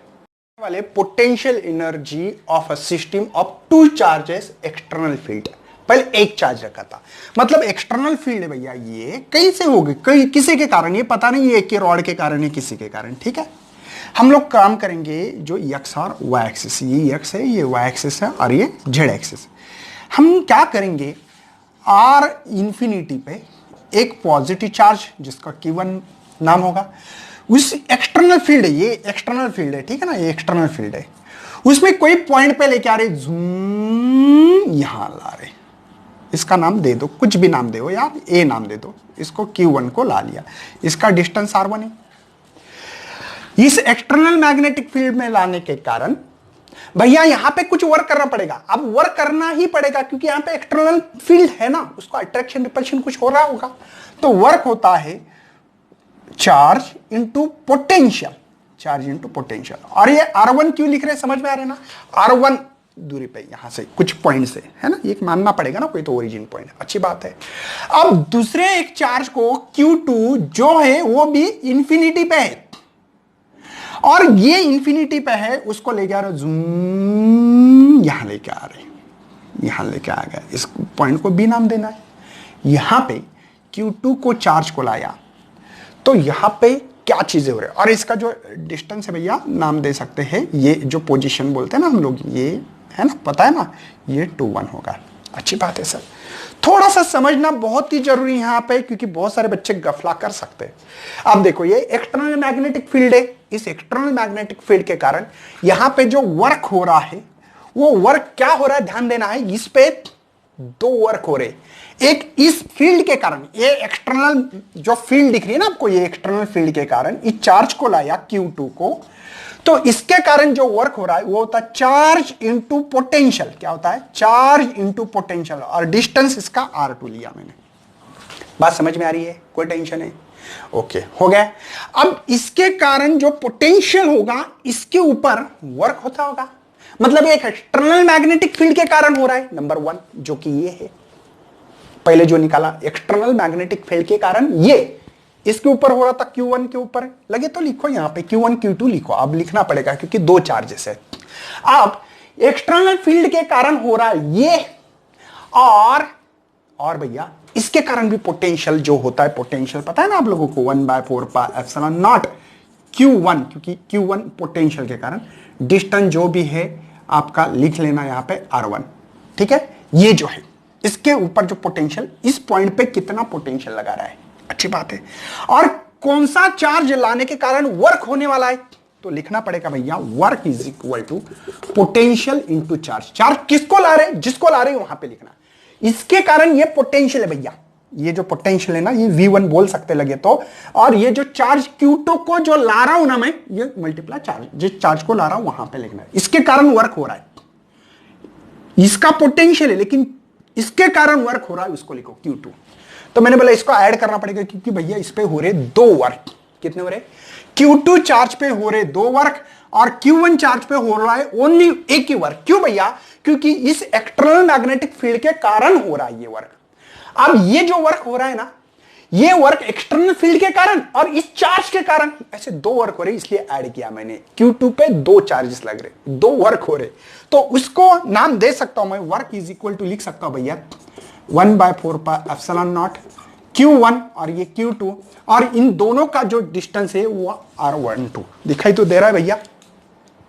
वाले potential energy of a system of 2 charges external field, पहले एक चार्ज रखा था, मतलब एक्सटर्नल फील्ड है भैया, ये कैसे होगी, कई किसी के कारण, ये पता नहीं, ये एक रॉड के कारण है, किसी के कारण, ठीक है। हम लोग काम करेंगे जो एक्स और वाई एक्सिस, ये एक्स है, ये वाई एक्सिस है, और ये जेड एक्सिस। हम क्या करेंगे, R इंफिनिटी पे एक पॉजिटिव चार्ज जिसका Q1 नाम होगा, उस एक्सटर्नल फील्ड है, ये एक्सटर्नल फील्ड है, ठीक है ना, ये एक्सटर्नल फील्ड है, उसमें कोई पॉइंट पे लेके आ रहे, जूम यहां ला रहे, इसका नाम दे दो, कुछ भी नाम दो यार, A नाम दे दो, इसको Q1 को ला लिया, इसका डिस्टेंस R1 है। इस एक्सटर्नल मैग्नेटिक फील्ड में लाने के कारण भैया यहां पे कुछ वर्क करना पड़ेगा, अब वर्क करना ही पड़ेगा, क्योंकि यहां पे एक्सटर्नल फील्ड है ना, उसका अट्रैक्शन रिपल्शन कुछ हो रहा होगा, तो वर्क होता है charge into potential, charge into potential. और ये R1 क्यों लिख रहे हैं, समझ में आ रहे हैं ना, R1 दूरी पे यहां से कुछ पॉइंट से, है ना, ये मानना पड़ेगा ना, कोई तो ओरिजिन पॉइंट, अच्छी बात है। अब दूसरे एक चार्ज को Q2 जो है वो भी इंफिनिटी पे है, और ये इंफिनिटी पे है, उसको लेके आ रहे, जूम यहां लेके आ रहे, यहां लेके आ गए, इस पॉइंट को B नाम देना है। यहां पे Q2 को चार्ज को लाया, तो यहां पे क्या चीजें हो रही है, और इसका जो डिस्टेंस है भैया नाम दे सकते हैं, ये जो पोजीशन बोलते हैं ना हम लोग, ये है ना, पता है ना, ये 2-1 होगा। अच्छी बात है सर, थोड़ा सा समझना बहुत ही जरूरी है यहां पे, क्योंकि बहुत सारे बच्चे गफला कर सकते हैं। अब देखो, ये एक्सटर्नल मैग्नेटिक फील्ड है, इस एक्सटर्नल मैग्नेटिक फील्ड के कारण यहां पे जो वर्क हो रहा है, वो वर्क क्या हो रहा है, ध्यान देना है, इस पे 2 वर्क हो रहे, एक इस फील्ड के कारण, ये एक्सटर्नल जो फील्ड दिख रही है ना आपको, ये एक्सटर्नल फील्ड के कारण इस चार्ज को लाया Q2 को, तो इसके कारण जो वर्क हो रहा है वो होता है चार्ज इंटू पोटेंशियल, क्या होता है, चार्ज इंटू पोटेंशियल, और डिस्टेंस इसका R2 लिया मैंने। बात समझ में आ रही है, कोई टेंशन है, ओके हो गया। अब इसके कारण जो पोटेंशियल होगा, इसके ऊपर वर्क होता होगा, मतलब एक एक्सटर्नल मैग्नेटिक फील्ड के कारण हो रहा है, नंबर 1 जो कि ये है, पहले जो निकाला एक्सटर्नल मैग्नेटिक फील्ड के कारण, ये इसके ऊपर हो रहा था, Q1 के ऊपर लगे, तो लिखो यहां पे Q1 Q2 लिखो, अब लिखना पड़ेगा क्योंकि 2 चार्जेस है। अब एक्सटर्नल फील्ड के कारण हो रहा है ये, और भैया इसके कारण भी पोटेंशियल जो होता है, पोटेंशियल पता है ना आप लोगों को, 1/4πε0 Q1, क्योंकि Q1 पोटेंशियल के कारण, डिस्टेंस जो भी है आपका लिख लेना यहां पे R1, ठीक है। ये जो है इसके ऊपर जो पोटेंशियल, इस पॉइंट पे कितना पोटेंशियल लगा रहा है, अच्छी बात है। और कौन सा चार्ज लाने के कारण वर्क होने वाला है, तो लिखना पड़ेगा भैया, work is equal to potential into charge. Charge किसको ला रहे, जिसको ला रहे वहां पे लिखना, इसके कारण ये पोटेंशियल है भैया, ये जो पोटेंशियल है ना, ये V1 बोल सकते लगे तो, और ये जो चार्ज Q2 को जो ला रहा हूं ना मैं, ये मल्टीप्लाई चार्ज, जिस चार्ज को ला रहा हूं वहां पे लिखना है, इसके कारण वर्क हो रहा है, इसका पोटेंशियल है लेकिन इसके कारण वर्क हो रहा है, उसको लिखो Q2। तो मैंने बोला इसको ऐड करना पड़ेगा क्योंकि भैया इस पे हो रहे दो वर्क। कितने हो रहे? Q2 चार्ज पे हो रहे दो वर्क और Q1 चार्ज पे हो रहा है ओनली एक ही वर्क। क्यों भैया? क्योंकि इस एक्सटर्नल मैग्नेटिक फील्ड के कारण हो रहा है ये वर्क। अब ये जो वर्क हो रहा है ना, ये वर्क एक्सटर्नल फील्ड के कारण और इस चार्ज के कारण, ऐसे दो वर्क हो रहे, इसलिए ऐड किया मैंने। Q2 पे दो चार्जेस लग रहे, दो वर्क हो रहे, तो उसको नाम दे सकता हूं मैं, वर्क इज इक्वल टू लिख सकता हूं भैया 1/4πε0 Q1 और ये Q2, और इन दोनों का जो डिस्टेंस है वो R12। दिखाई तो दे रहा है भैया?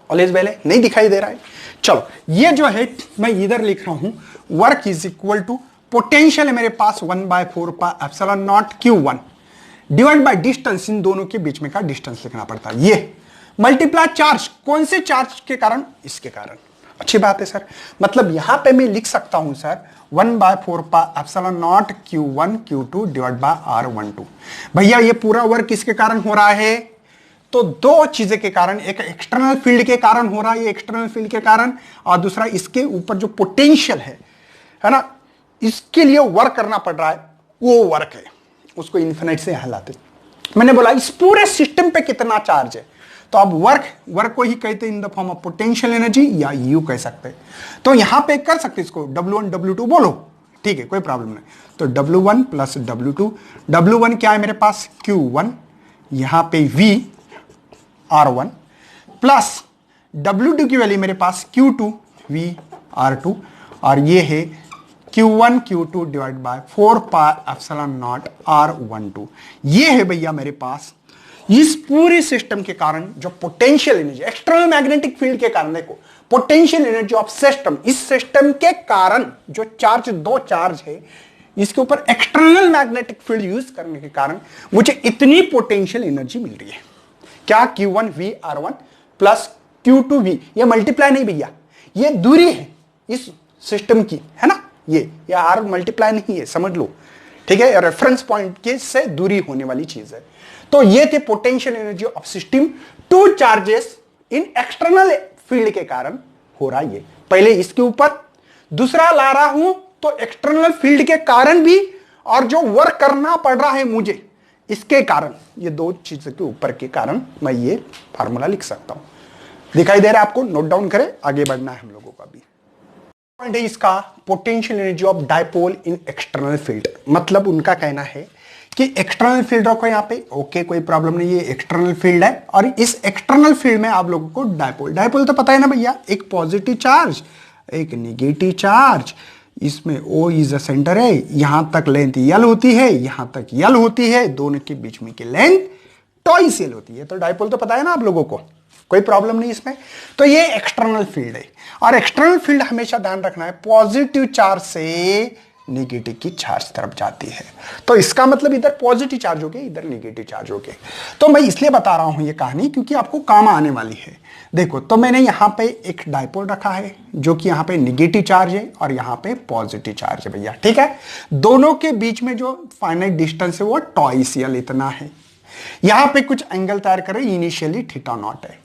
ऑलवेज पहले नहीं दिखाई दे रहा है? चलो ये जो है मैं इधर लिख रहा हूं, work is equal to, potential है मेरे पास 1/4πε0 Q1 डिवाइड बाय डिस्टेंस, इन दोनों के बीच में का डिस्टेंस लिखना पड़ता है, ये मल्टीप्लाई चार्ज, कौन से चार्ज के कारण? इसके कारण। अच्छी बात है सर, मतलब यहां पे मैं लिख सकता हूं sir 1/4πε0 Q1 Q2 divide by R12। भैया ये पूरा वर्क किसके कारण हो रहा है? तो दो चीजें के कारण, एक एक्सटर्नल फील्ड के कारण हो रहा है, ये एक्सटर्नल फील्ड के कारण, और दूसरा इसके ऊपर जो पोटेंशियल है ना, इसके लिए वर्क करना पड़ रहा है, वो वर्क है, उसको इन्फिनिट से हलाते। मैंने बोला इस पूरे सिस्टम पे कितना चार्ज है, तो अब वर्क को ही कहते हैं in the form of potential energy, या यू कह सकते हैं। तो यहां पे कर सकते इसको W1 W2 बोलो, ठीक है, कोई प्रॉब्लम नहीं। तो W1 प्लस W2, W1 क्या है मेरे पास? Q1, यहां पे V R1 प्लस W2 की वैल्यू मेरे पास Q2 V R2, और ये है Q1 Q2 divide by 4πε0 R12। ये है भैया मेरे पास इस पूरे सिस्टम के कारण जो potential energy, external magnetic field के कारण, देखो पोटेंशियल एनर्जी ऑफ सिस्टम, इस सिस्टम के कारण जो चार्ज, दो चार्ज है, इसके ऊपर एक्सटर्नल मैग्नेटिक फील्ड यूज करने के कारण मुझे इतनी पोटेंशियल एनर्जी मिल रही है। क्या? Q1 V R1 plus Q2 V, ये मल्टीप्लाई नहीं भैया, ये दूरी है इस सिस्टम की, है ना, ये R मल्टीप्लाई नहीं है, समझ लो, ठीक है, रेफरेंस पॉइंट के से दूरी होने वाली चीज है। तो ये थे potential energy of system, two charges in external field के कारण हो रहा है। ये पहले इसके ऊपर, दूसरा ला रहा हूं तो एक्सटर्नल फील्ड के कारण भी, और जो वर्क करना पड़ रहा है मुझे इसके कारण, ये दो चीजों के ऊपर के कारण मैं ये फार्मूला लिख सकता हूं। दिखाई दे रहा है आपको? नोट डाउन करें, आगे बढ़ना है हम लोगों का भी। पॉइंट है इसका potential energy of dipole in external field, मतलब उनका कहना है कि एक्सटर्नल फील्ड रखो यहां पे, ओके कोई प्रॉब्लम नहीं, ये एक्सटर्नल फील्ड है, और इस एक्सटर्नल फील्ड में आप लोगों को डायपोल तो पता है ना भैया, एक पॉजिटिव चार्ज, एक नेगेटिव चार्ज, इसमें O इज अ सेंटर है, यहां तक लेंथ L होती है, यहां तक L होती है, दोनों के बीच में की लेंथ टॉइस L होती है। तो डायपोल तो पता है ना आप लोगों को, कोई प्रॉब्लम नहीं इसमें। तो ये एक्सटर्नल फील्ड है, और एक्सटर्नल फील्ड हमेशा ध्यान रखना है पॉजिटिव चार्ज से नेगेटिव की चार्ज तरफ जाती है। तो इसका मतलब इधर पॉजिटिव चार्ज हो गए, इधर नेगेटिव चार्ज हो गए। तो मैं इसलिए बता रहा हूं ये कहानी क्योंकि आपको काम आने वाली है। देखो, तो मैंने यहां पे एक डायपोल रखा है जो कि यहां पे नेगेटिव चार्ज है और यहां पे पॉजिटिव चार्ज है भैया, ठीक है। दोनों के बीच में जो फाइनाइट डिस्टेंस है वो टॉइस L इतना है। यहां पे कुछ एंगल तैयार करें, इनिशियली θ0 है।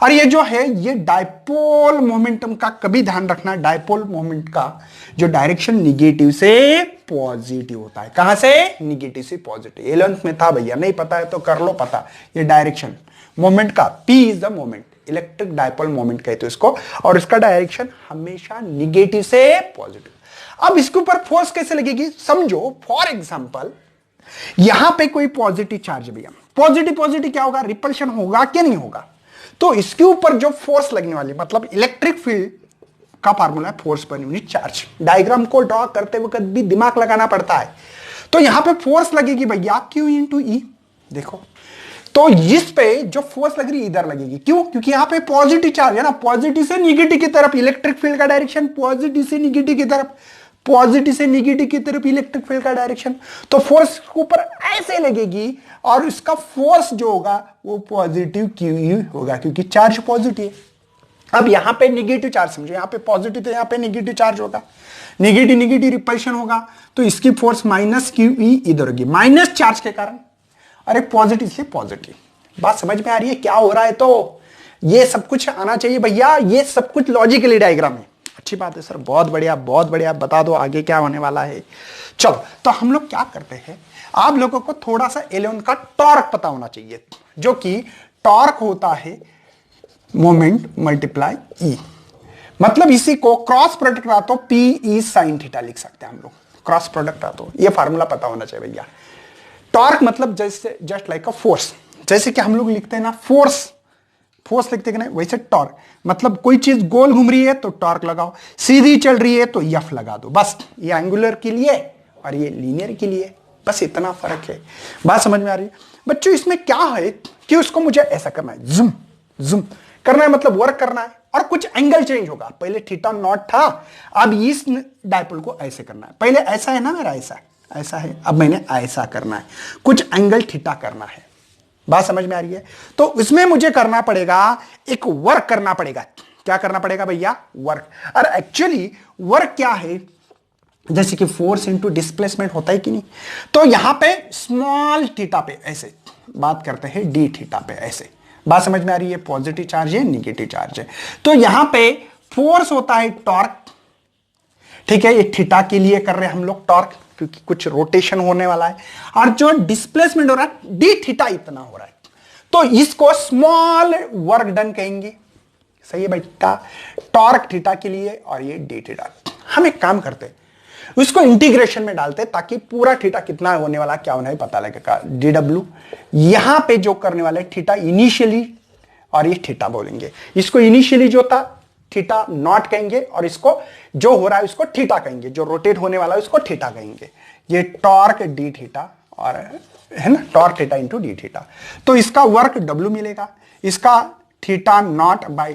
और ये जो है ये डायपोल मोमेंटम का कभी ध्यान रखना, डायपोल मोमेंट का जो डायरेक्शन निगेटिव से पॉजिटिव होता है। कहां से? निगेटिव से पॉजिटिव। 11th में था भैया, नहीं पता है तो कर लो पता। ये डायरेक्शन मोमेंट का, P is the moment, electric dipole moment कहते हैं इसको, और इसका डायरेक्शन हमेशा निगेटिव से पॉजिटिव। अब इसके ऊपर फोर्स कैसे लगेगी समझो। फॉर एग्जाम्पल यहां पे कोई पॉजिटिव चार्ज भैया, पॉजिटिव क्या होगा? रिपल्शन होगा कि नहीं होगा? तो इसके ऊपर जो फोर्स लगने वाली, मतलब इलेक्ट्रिक फील्ड का फार्मूला है force per unit charge. Diagram को ड्रॉ करते वक्त भी दिमाग लगाना पड़ता है। तो यहां पे फोर्स लगेगी भैया Q इंटू E। देखो, तो इस पे जो फोर्स लग रही है इधर लगेगी, क्यों? क्योंकि यहां पे पॉजिटिव चार्ज है ना, पॉजिटिव से निगेटिव की तरफ इलेक्ट्रिक फील्ड का डायरेक्शन, पॉजिटिव से निगेटिव की तरफ, पॉजिटिव से निगेटिव की तरफ इलेक्ट्रिक फील्ड का डायरेक्शन। तो फोर्स के ऊपर ऐसे लगेगी और इसका फोर्स जो होगा वो पॉजिटिव QE होगा क्योंकि चार्ज पॉजिटिव है। अब यहां पे निगेटिव चार्ज समझो, यहां पे पॉजिटिव तो यहां पे निगेटिव चार्ज होगा, निगेटिव रिपल्शन होगा। तो इसकी फोर्स माइनस क्यू ई इधर होगी, माइनस चार्ज के कारण, और एक पॉजिटिव इसलिए पॉजिटिव। बात समझ में आ रही है क्या हो रहा है? तो ये सब कुछ आना चाहिए भैया, ये सब कुछ लॉजिकली डायग्राम है। अच्छी बात है सर, बहुत बढ़िया बहुत बढ़िया, बता दो आगे क्या होने वाला है। चलो तो हम लोग क्या करते हैं, आप लोगों को थोड़ा सा एलेन का टॉर्क पता होना चाहिए, जो कि टॉर्क होता है मोमेंट मल्टीप्लाई ई। मतलब इसी को क्रॉस प्रोडक्ट रहा तो पी ई साइन थीटा लिख सकते हैं हम लोग, क्रॉस प्रोडक्ट रहा तो ये फार्मूला पता होना चाहिए भैया। टॉर्क मतलब जैसे जस्ट लाइक अ फोर्स, जैसे कि हम लोग लिखते हैं ना फोर्स, फोर्स लिखते हैं ना, वैसे टॉर्क मतलब कोई चीज गोल घूम रही है तो टॉर्क लगाओ, सीधी चल रही है तो एफ लगा दो, बस। ये एंगुलर के लिए और ये लीनियर के लिए, बस इतना फर्क है। बात समझ में आ रही है बच्चों? इसमें क्या है कि उसको मुझे ऐसा करना है, जूम जूम करना है, मतलब वर्क करना है, और कुछ एंगल चेंज होगा। पहले थीटा नॉट था, अब इस डायपोल को ऐसे करना है। पहले ऐसा है ना मेरा, ऐसा ऐसा है, अब मैंने ऐसा करना है, कुछ एंगल थीटा करना है। बात समझ में आ रही है? तो इसमें मुझे करना पड़ेगा, एक वर्क करना पड़ेगा। क्या करना पड़ेगा भैया? वर्क। और एक्चुअली वर्क क्या है, जैसे कि फोर्स इंटू डिस्प्लेसमेंट होता है कि नहीं, तो यहां पे स्मॉल थीटा पे ऐसे बात करते हैं, डी थीटा पे ऐसे। बात समझ में आ रही है? पॉजिटिव चार्ज है, निगेटिव चार्ज है, तो यहां पे फोर्स होता है टॉर्क। ठीक है, ये थीटा के लिए कर रहे हैं हम लोग टॉर्क, क्योंकि कुछ रोटेशन होने वाला है, और जो डिस्प्लेसमेंट हो रहा है डी थीटा इतना हो रहा है, तो इसको स्मॉल वर्क डन कहेंगे। सही है बेटा, टॉर्क थीटा के लिए और ये डी थीटा। हम एक काम करते हैं, उसको इंटीग्रेशन में डालते ताकि पूरा थीटा कितना होने वाला क्या होना है पता लगेगा। डी डब्ल्यू यहां पे जो करने वाले थीटा इनिशियली, और ये थीटा बोलेंगे, इसको इनिशियली जो था थीटा नॉट कहेंगे, और इसको जो हो रहा है उसको थीटा कहेंगे, जो रोटेट होने वाला है उसको थीटा कहेंगे। ये टॉर्क डी थीटा और है ना, torque theta into D theta. तो इसका वर्क डब्ल्यू मिलेगा, इसका theta naught by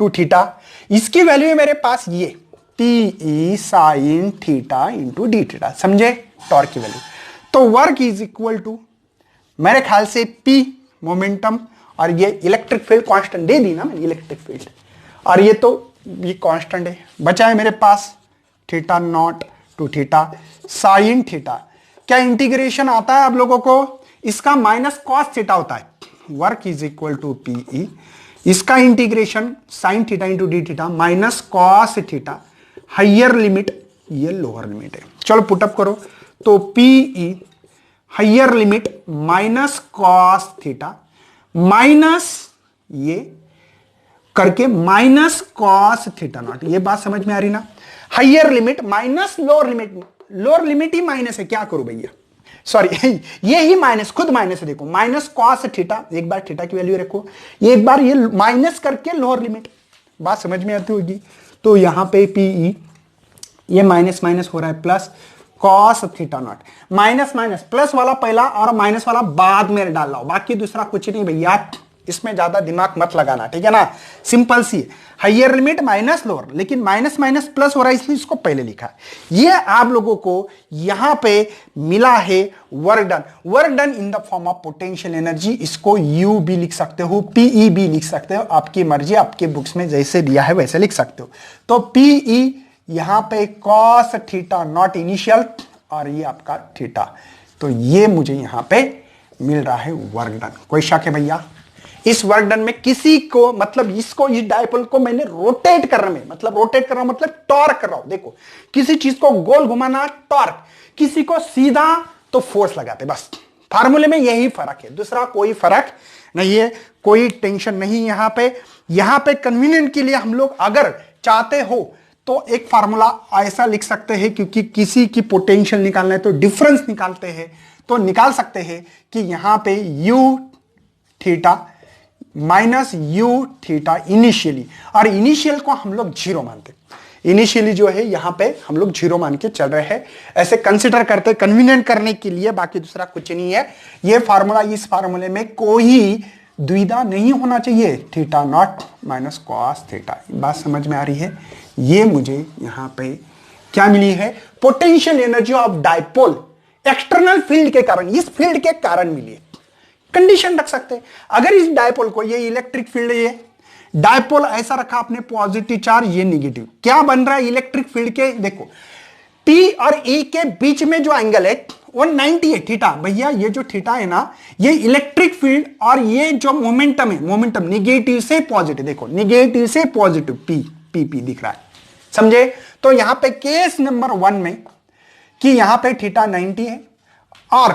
two theta, इसकी वैल्यू है मेरे पास ये T E sign theta into D theta. समझे? टॉर्क की वैल्यू। तो वर्क इज इक्वल टू मेरे ख्याल से पी मोमेंटम, और ये इलेक्ट्रिक फील्ड कांस्टेंट दे दी ना मैंने, इलेक्ट्रिक फील्ड, और ये तो ये कांस्टेंट है। बचा है मेरे पास theta not to theta sine theta. क्या इंटीग्रेशन आता है आप लोगों को? इसका माइनस कॉस थीटा होता है। Work is equal to P E, इसका integration sine theta into D theta minus cos theta, higher limit ये लोअर लिमिट है। चलो पुटअप करो, तो P E higher limit minus cos theta minus ये करके माइनस कॉस थीटा नॉट। ये बात समझ में आ रही ना? Higher limit minus lower limit, lower limit ही माइनस है, क्या करूं भैया? सॉरी ये ही माइनस, खुद माइनस है। देखो माइनस कॉस थीटा, एक बार थीटा की वैल्यू रखो, एक बार ये माइनस करके लोअर लिमिट। बात समझ में आती होगी? तो यहां पे पीई ये माइनस माइनस हो रहा है plus cos theta naught, minus minus plus वाला पहला और माइनस वाला बाद में डाल लो, बाकी दूसरा कुछ नहीं भैया, इसमें ज्यादा दिमाग मत लगाना, ठीक है ना? सिंपल सी हाइयर लिमिट माइनस लोअर, लेकिन माइनस माइनस प्लस हो रहा है इसलिए इसको पहले लिखा। ये आप लोगों को यहां पे मिला है work done, work done in the form of potential energy. इसको यू भी लिख सकते हो, पीई भी लिख सकते हो, आपकी मर्जी, आपके बुक्स में जैसे दिया है वैसे लिख सकते हो। तो पीई यहां पे कॉस थीटा नॉट इनिशियल, और ये आपका थीटा, तो ये मुझे यहां पे मिल रहा है वर्क डन। कोई शक है भैया? इस वर्क डन में किसी को मतलब इसको, इस डायपोल को मैंने रोटेट करने में, मतलब रोटेट कर रहा हूं मतलब टॉर्क कर रहा हूं। देखो किसी चीज को गोल घुमाना टॉर्क, किसी को सीधा तो फोर्स लगाते, बस फार्मूले में यही फर्क है, दूसरा कोई फर्क नहीं है। कोई टेंशन नहीं यहां पे। यहां पे कन्वीनियंट के लिए हम लोग अगर चाहते हो तो एक फार्मूला ऐसा लिख सकते हैं, क्योंकि किसी की पोटेंशियल निकालना है तो डिफरेंस निकालते हैं, तो निकाल सकते हैं कि यहां पे you theta minus you theta initially, और इनिशियल को हम लोग जीरो मानते, इनिशियली जो है यहां पे हम लोग जीरो मान के चल रहे हैं, ऐसे कंसिडर करते कन्वीनियंट करने के लिए, बाकी दूसरा कुछ नहीं है। ये फार्मूला, इस फार्मूले में कोई द्विधा नहीं होना चाहिए, theta naught minus cos theta. बात समझ में आ रही है? ये मुझे यहां पे क्या मिली है? Potential energy of dipole external field के कारण, इस फील्ड के कारण मिली है। कंडीशन रख सकते हैं, अगर इस डायपोल को, ये इलेक्ट्रिक फील्ड, ये डायपोल ऐसा रखा आपने, पॉजिटिव चार्ज ये नेगेटिव, क्या बन रहा है इलेक्ट्रिक फील्ड के? देखो P और E के बीच में जो एंगल है वो 90 है थीटा। भैया ये जो थीटा है ना, ये इलेक्ट्रिक फील्ड और ये जो मोमेंटम है, मोमेंटम निगेटिव से पॉजिटिव, देखो निगेटिव से पॉजिटिव पी दिख रहा है, समझे। तो यहां पे केस नंबर 1 में कि यहां पे थीटा 90 है और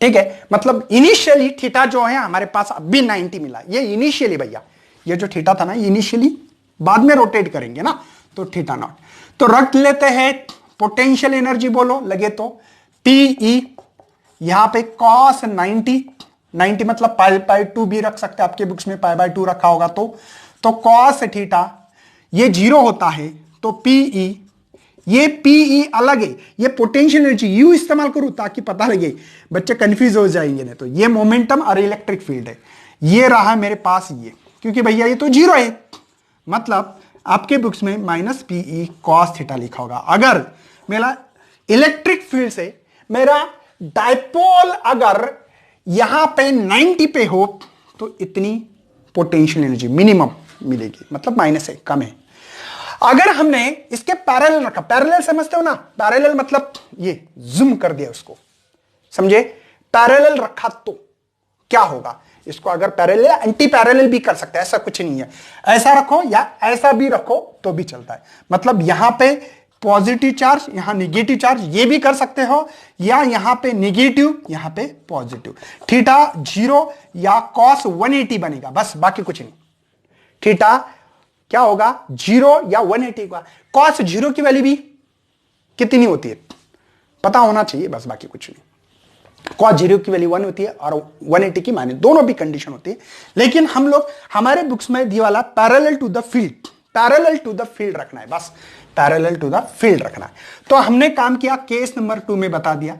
ठीक है, मतलब इनिशियली थीटा जो है हमारे पास अभी 90 मिला, ये इनिशियली भैया, ये जो थीटा था ना इनिशियली, बाद में रोटेट करेंगे ना तो थीटा नॉट। तो रख लेते हैं पोटेंशियल एनर्जी, बोलो लगे तो PE, यहां पे cos 90 मतलब π/2 भी रख सकते हैं, आपके बुक्स में π/2 रखा होगा तो cos थीटा ये 0 होता है, तो PE, ये PE अलग है, ये पोटेंशियल एनर्जी यू इस्तेमाल करूं ताकि पता लगे, बच्चे कंफ्यूज हो जाएंगे नहीं तो। ये मोमेंटम और इलेक्ट्रिक फील्ड है, ये रहा मेरे पास ये, क्योंकि भैया ये तो 0 है, मतलब आपके बुक्स में -PE cos थीटा लिखा होगा। अगर मेरा इलेक्ट्रिक फील्ड से मेरा डायपोल अगर यहां पे 90 पे हो तो इतनी पोटेंशियल एनर्जी मिनिमम मिलेगी, मतलब माइनस है, कम है। अगर हमने इसके पैरेलल रखा, पैरेलल समझते हो ना, पैरेलल मतलब ये जूम कर दिया उसको, समझे, पैरेलल रखा तो क्या होगा, इसको अगर पैरेलल या एंटी पैरेलल भी कर सकते हैं, ऐसा कुछ नहीं है, ऐसा रखो या ऐसा भी रखो तो भी चलता है। मतलब यहां पे पॉजिटिव चार्ज, यहां निगेटिव चार्ज, ये भी कर सकते हो, या यहां पे निगेटिव यहां पे पॉजिटिव। थीटा 0 या cos 180 बनेगा, बस बाकी कुछ नहीं। थीटा क्या होगा, 0 या 180 का। cos 0 की वैल्यू भी कितनी होती है पता होना चाहिए, बस बाकी कुछ नहीं। cos 0 की वैल्यू 1 होती है और 180 की माइनस, दोनों भी कंडीशन होती है। लेकिन हम लोग हमारे बुक्स में दिया वाला parallel to the field, parallel to the field रखना है, बस पैरेलल टू द फील्ड रखना है। तो हमने काम किया, केस नंबर 2 में बता दिया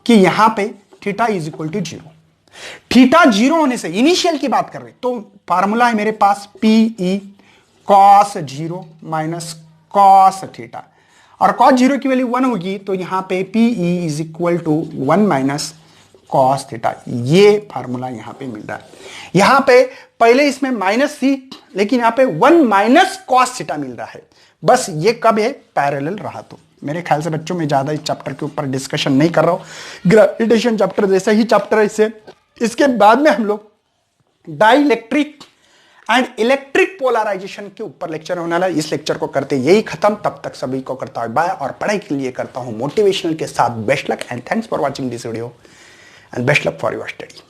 कि यहां पे theta is equal to 0। Theta 0 होने से इनिशियल की बात कर रहे, तो फार्मूला है मेरे पास PE cos 0 minus cos theta, और cos 0 की वैल्यू 1 होगी, तो यहां पे PE is equal to 1 minus cos theta. ये फार्मूला यहां पे मिल रहा है। यहां पे पहले इसमें माइनस थी, लेकिन यहां पे 1 माइनस cos थीटा मिल रहा है। बस ये कब है, पैरेलल रहा तो। मेरे ख्याल से बच्चों में ज्यादा इस चैप्टर के ऊपर डिस्कशन नहीं कर रहा हूं, ग्रेविटेशन चैप्टर जैसा ही चैप्टर है इससे। इसके बाद में हम लोग डाइलेक्ट्रिक एंड इलेक्ट्रिक पोलराइजेशन के ऊपर लेक्चर होने वाला है। इस लेक्चर को करते यही खत्म, तब तक सभी को करता हूं बाय, और पढ़ाई के लिए करता हूं मोटिवेशनल के साथ best luck and thanks for watching this video and best luck for your study.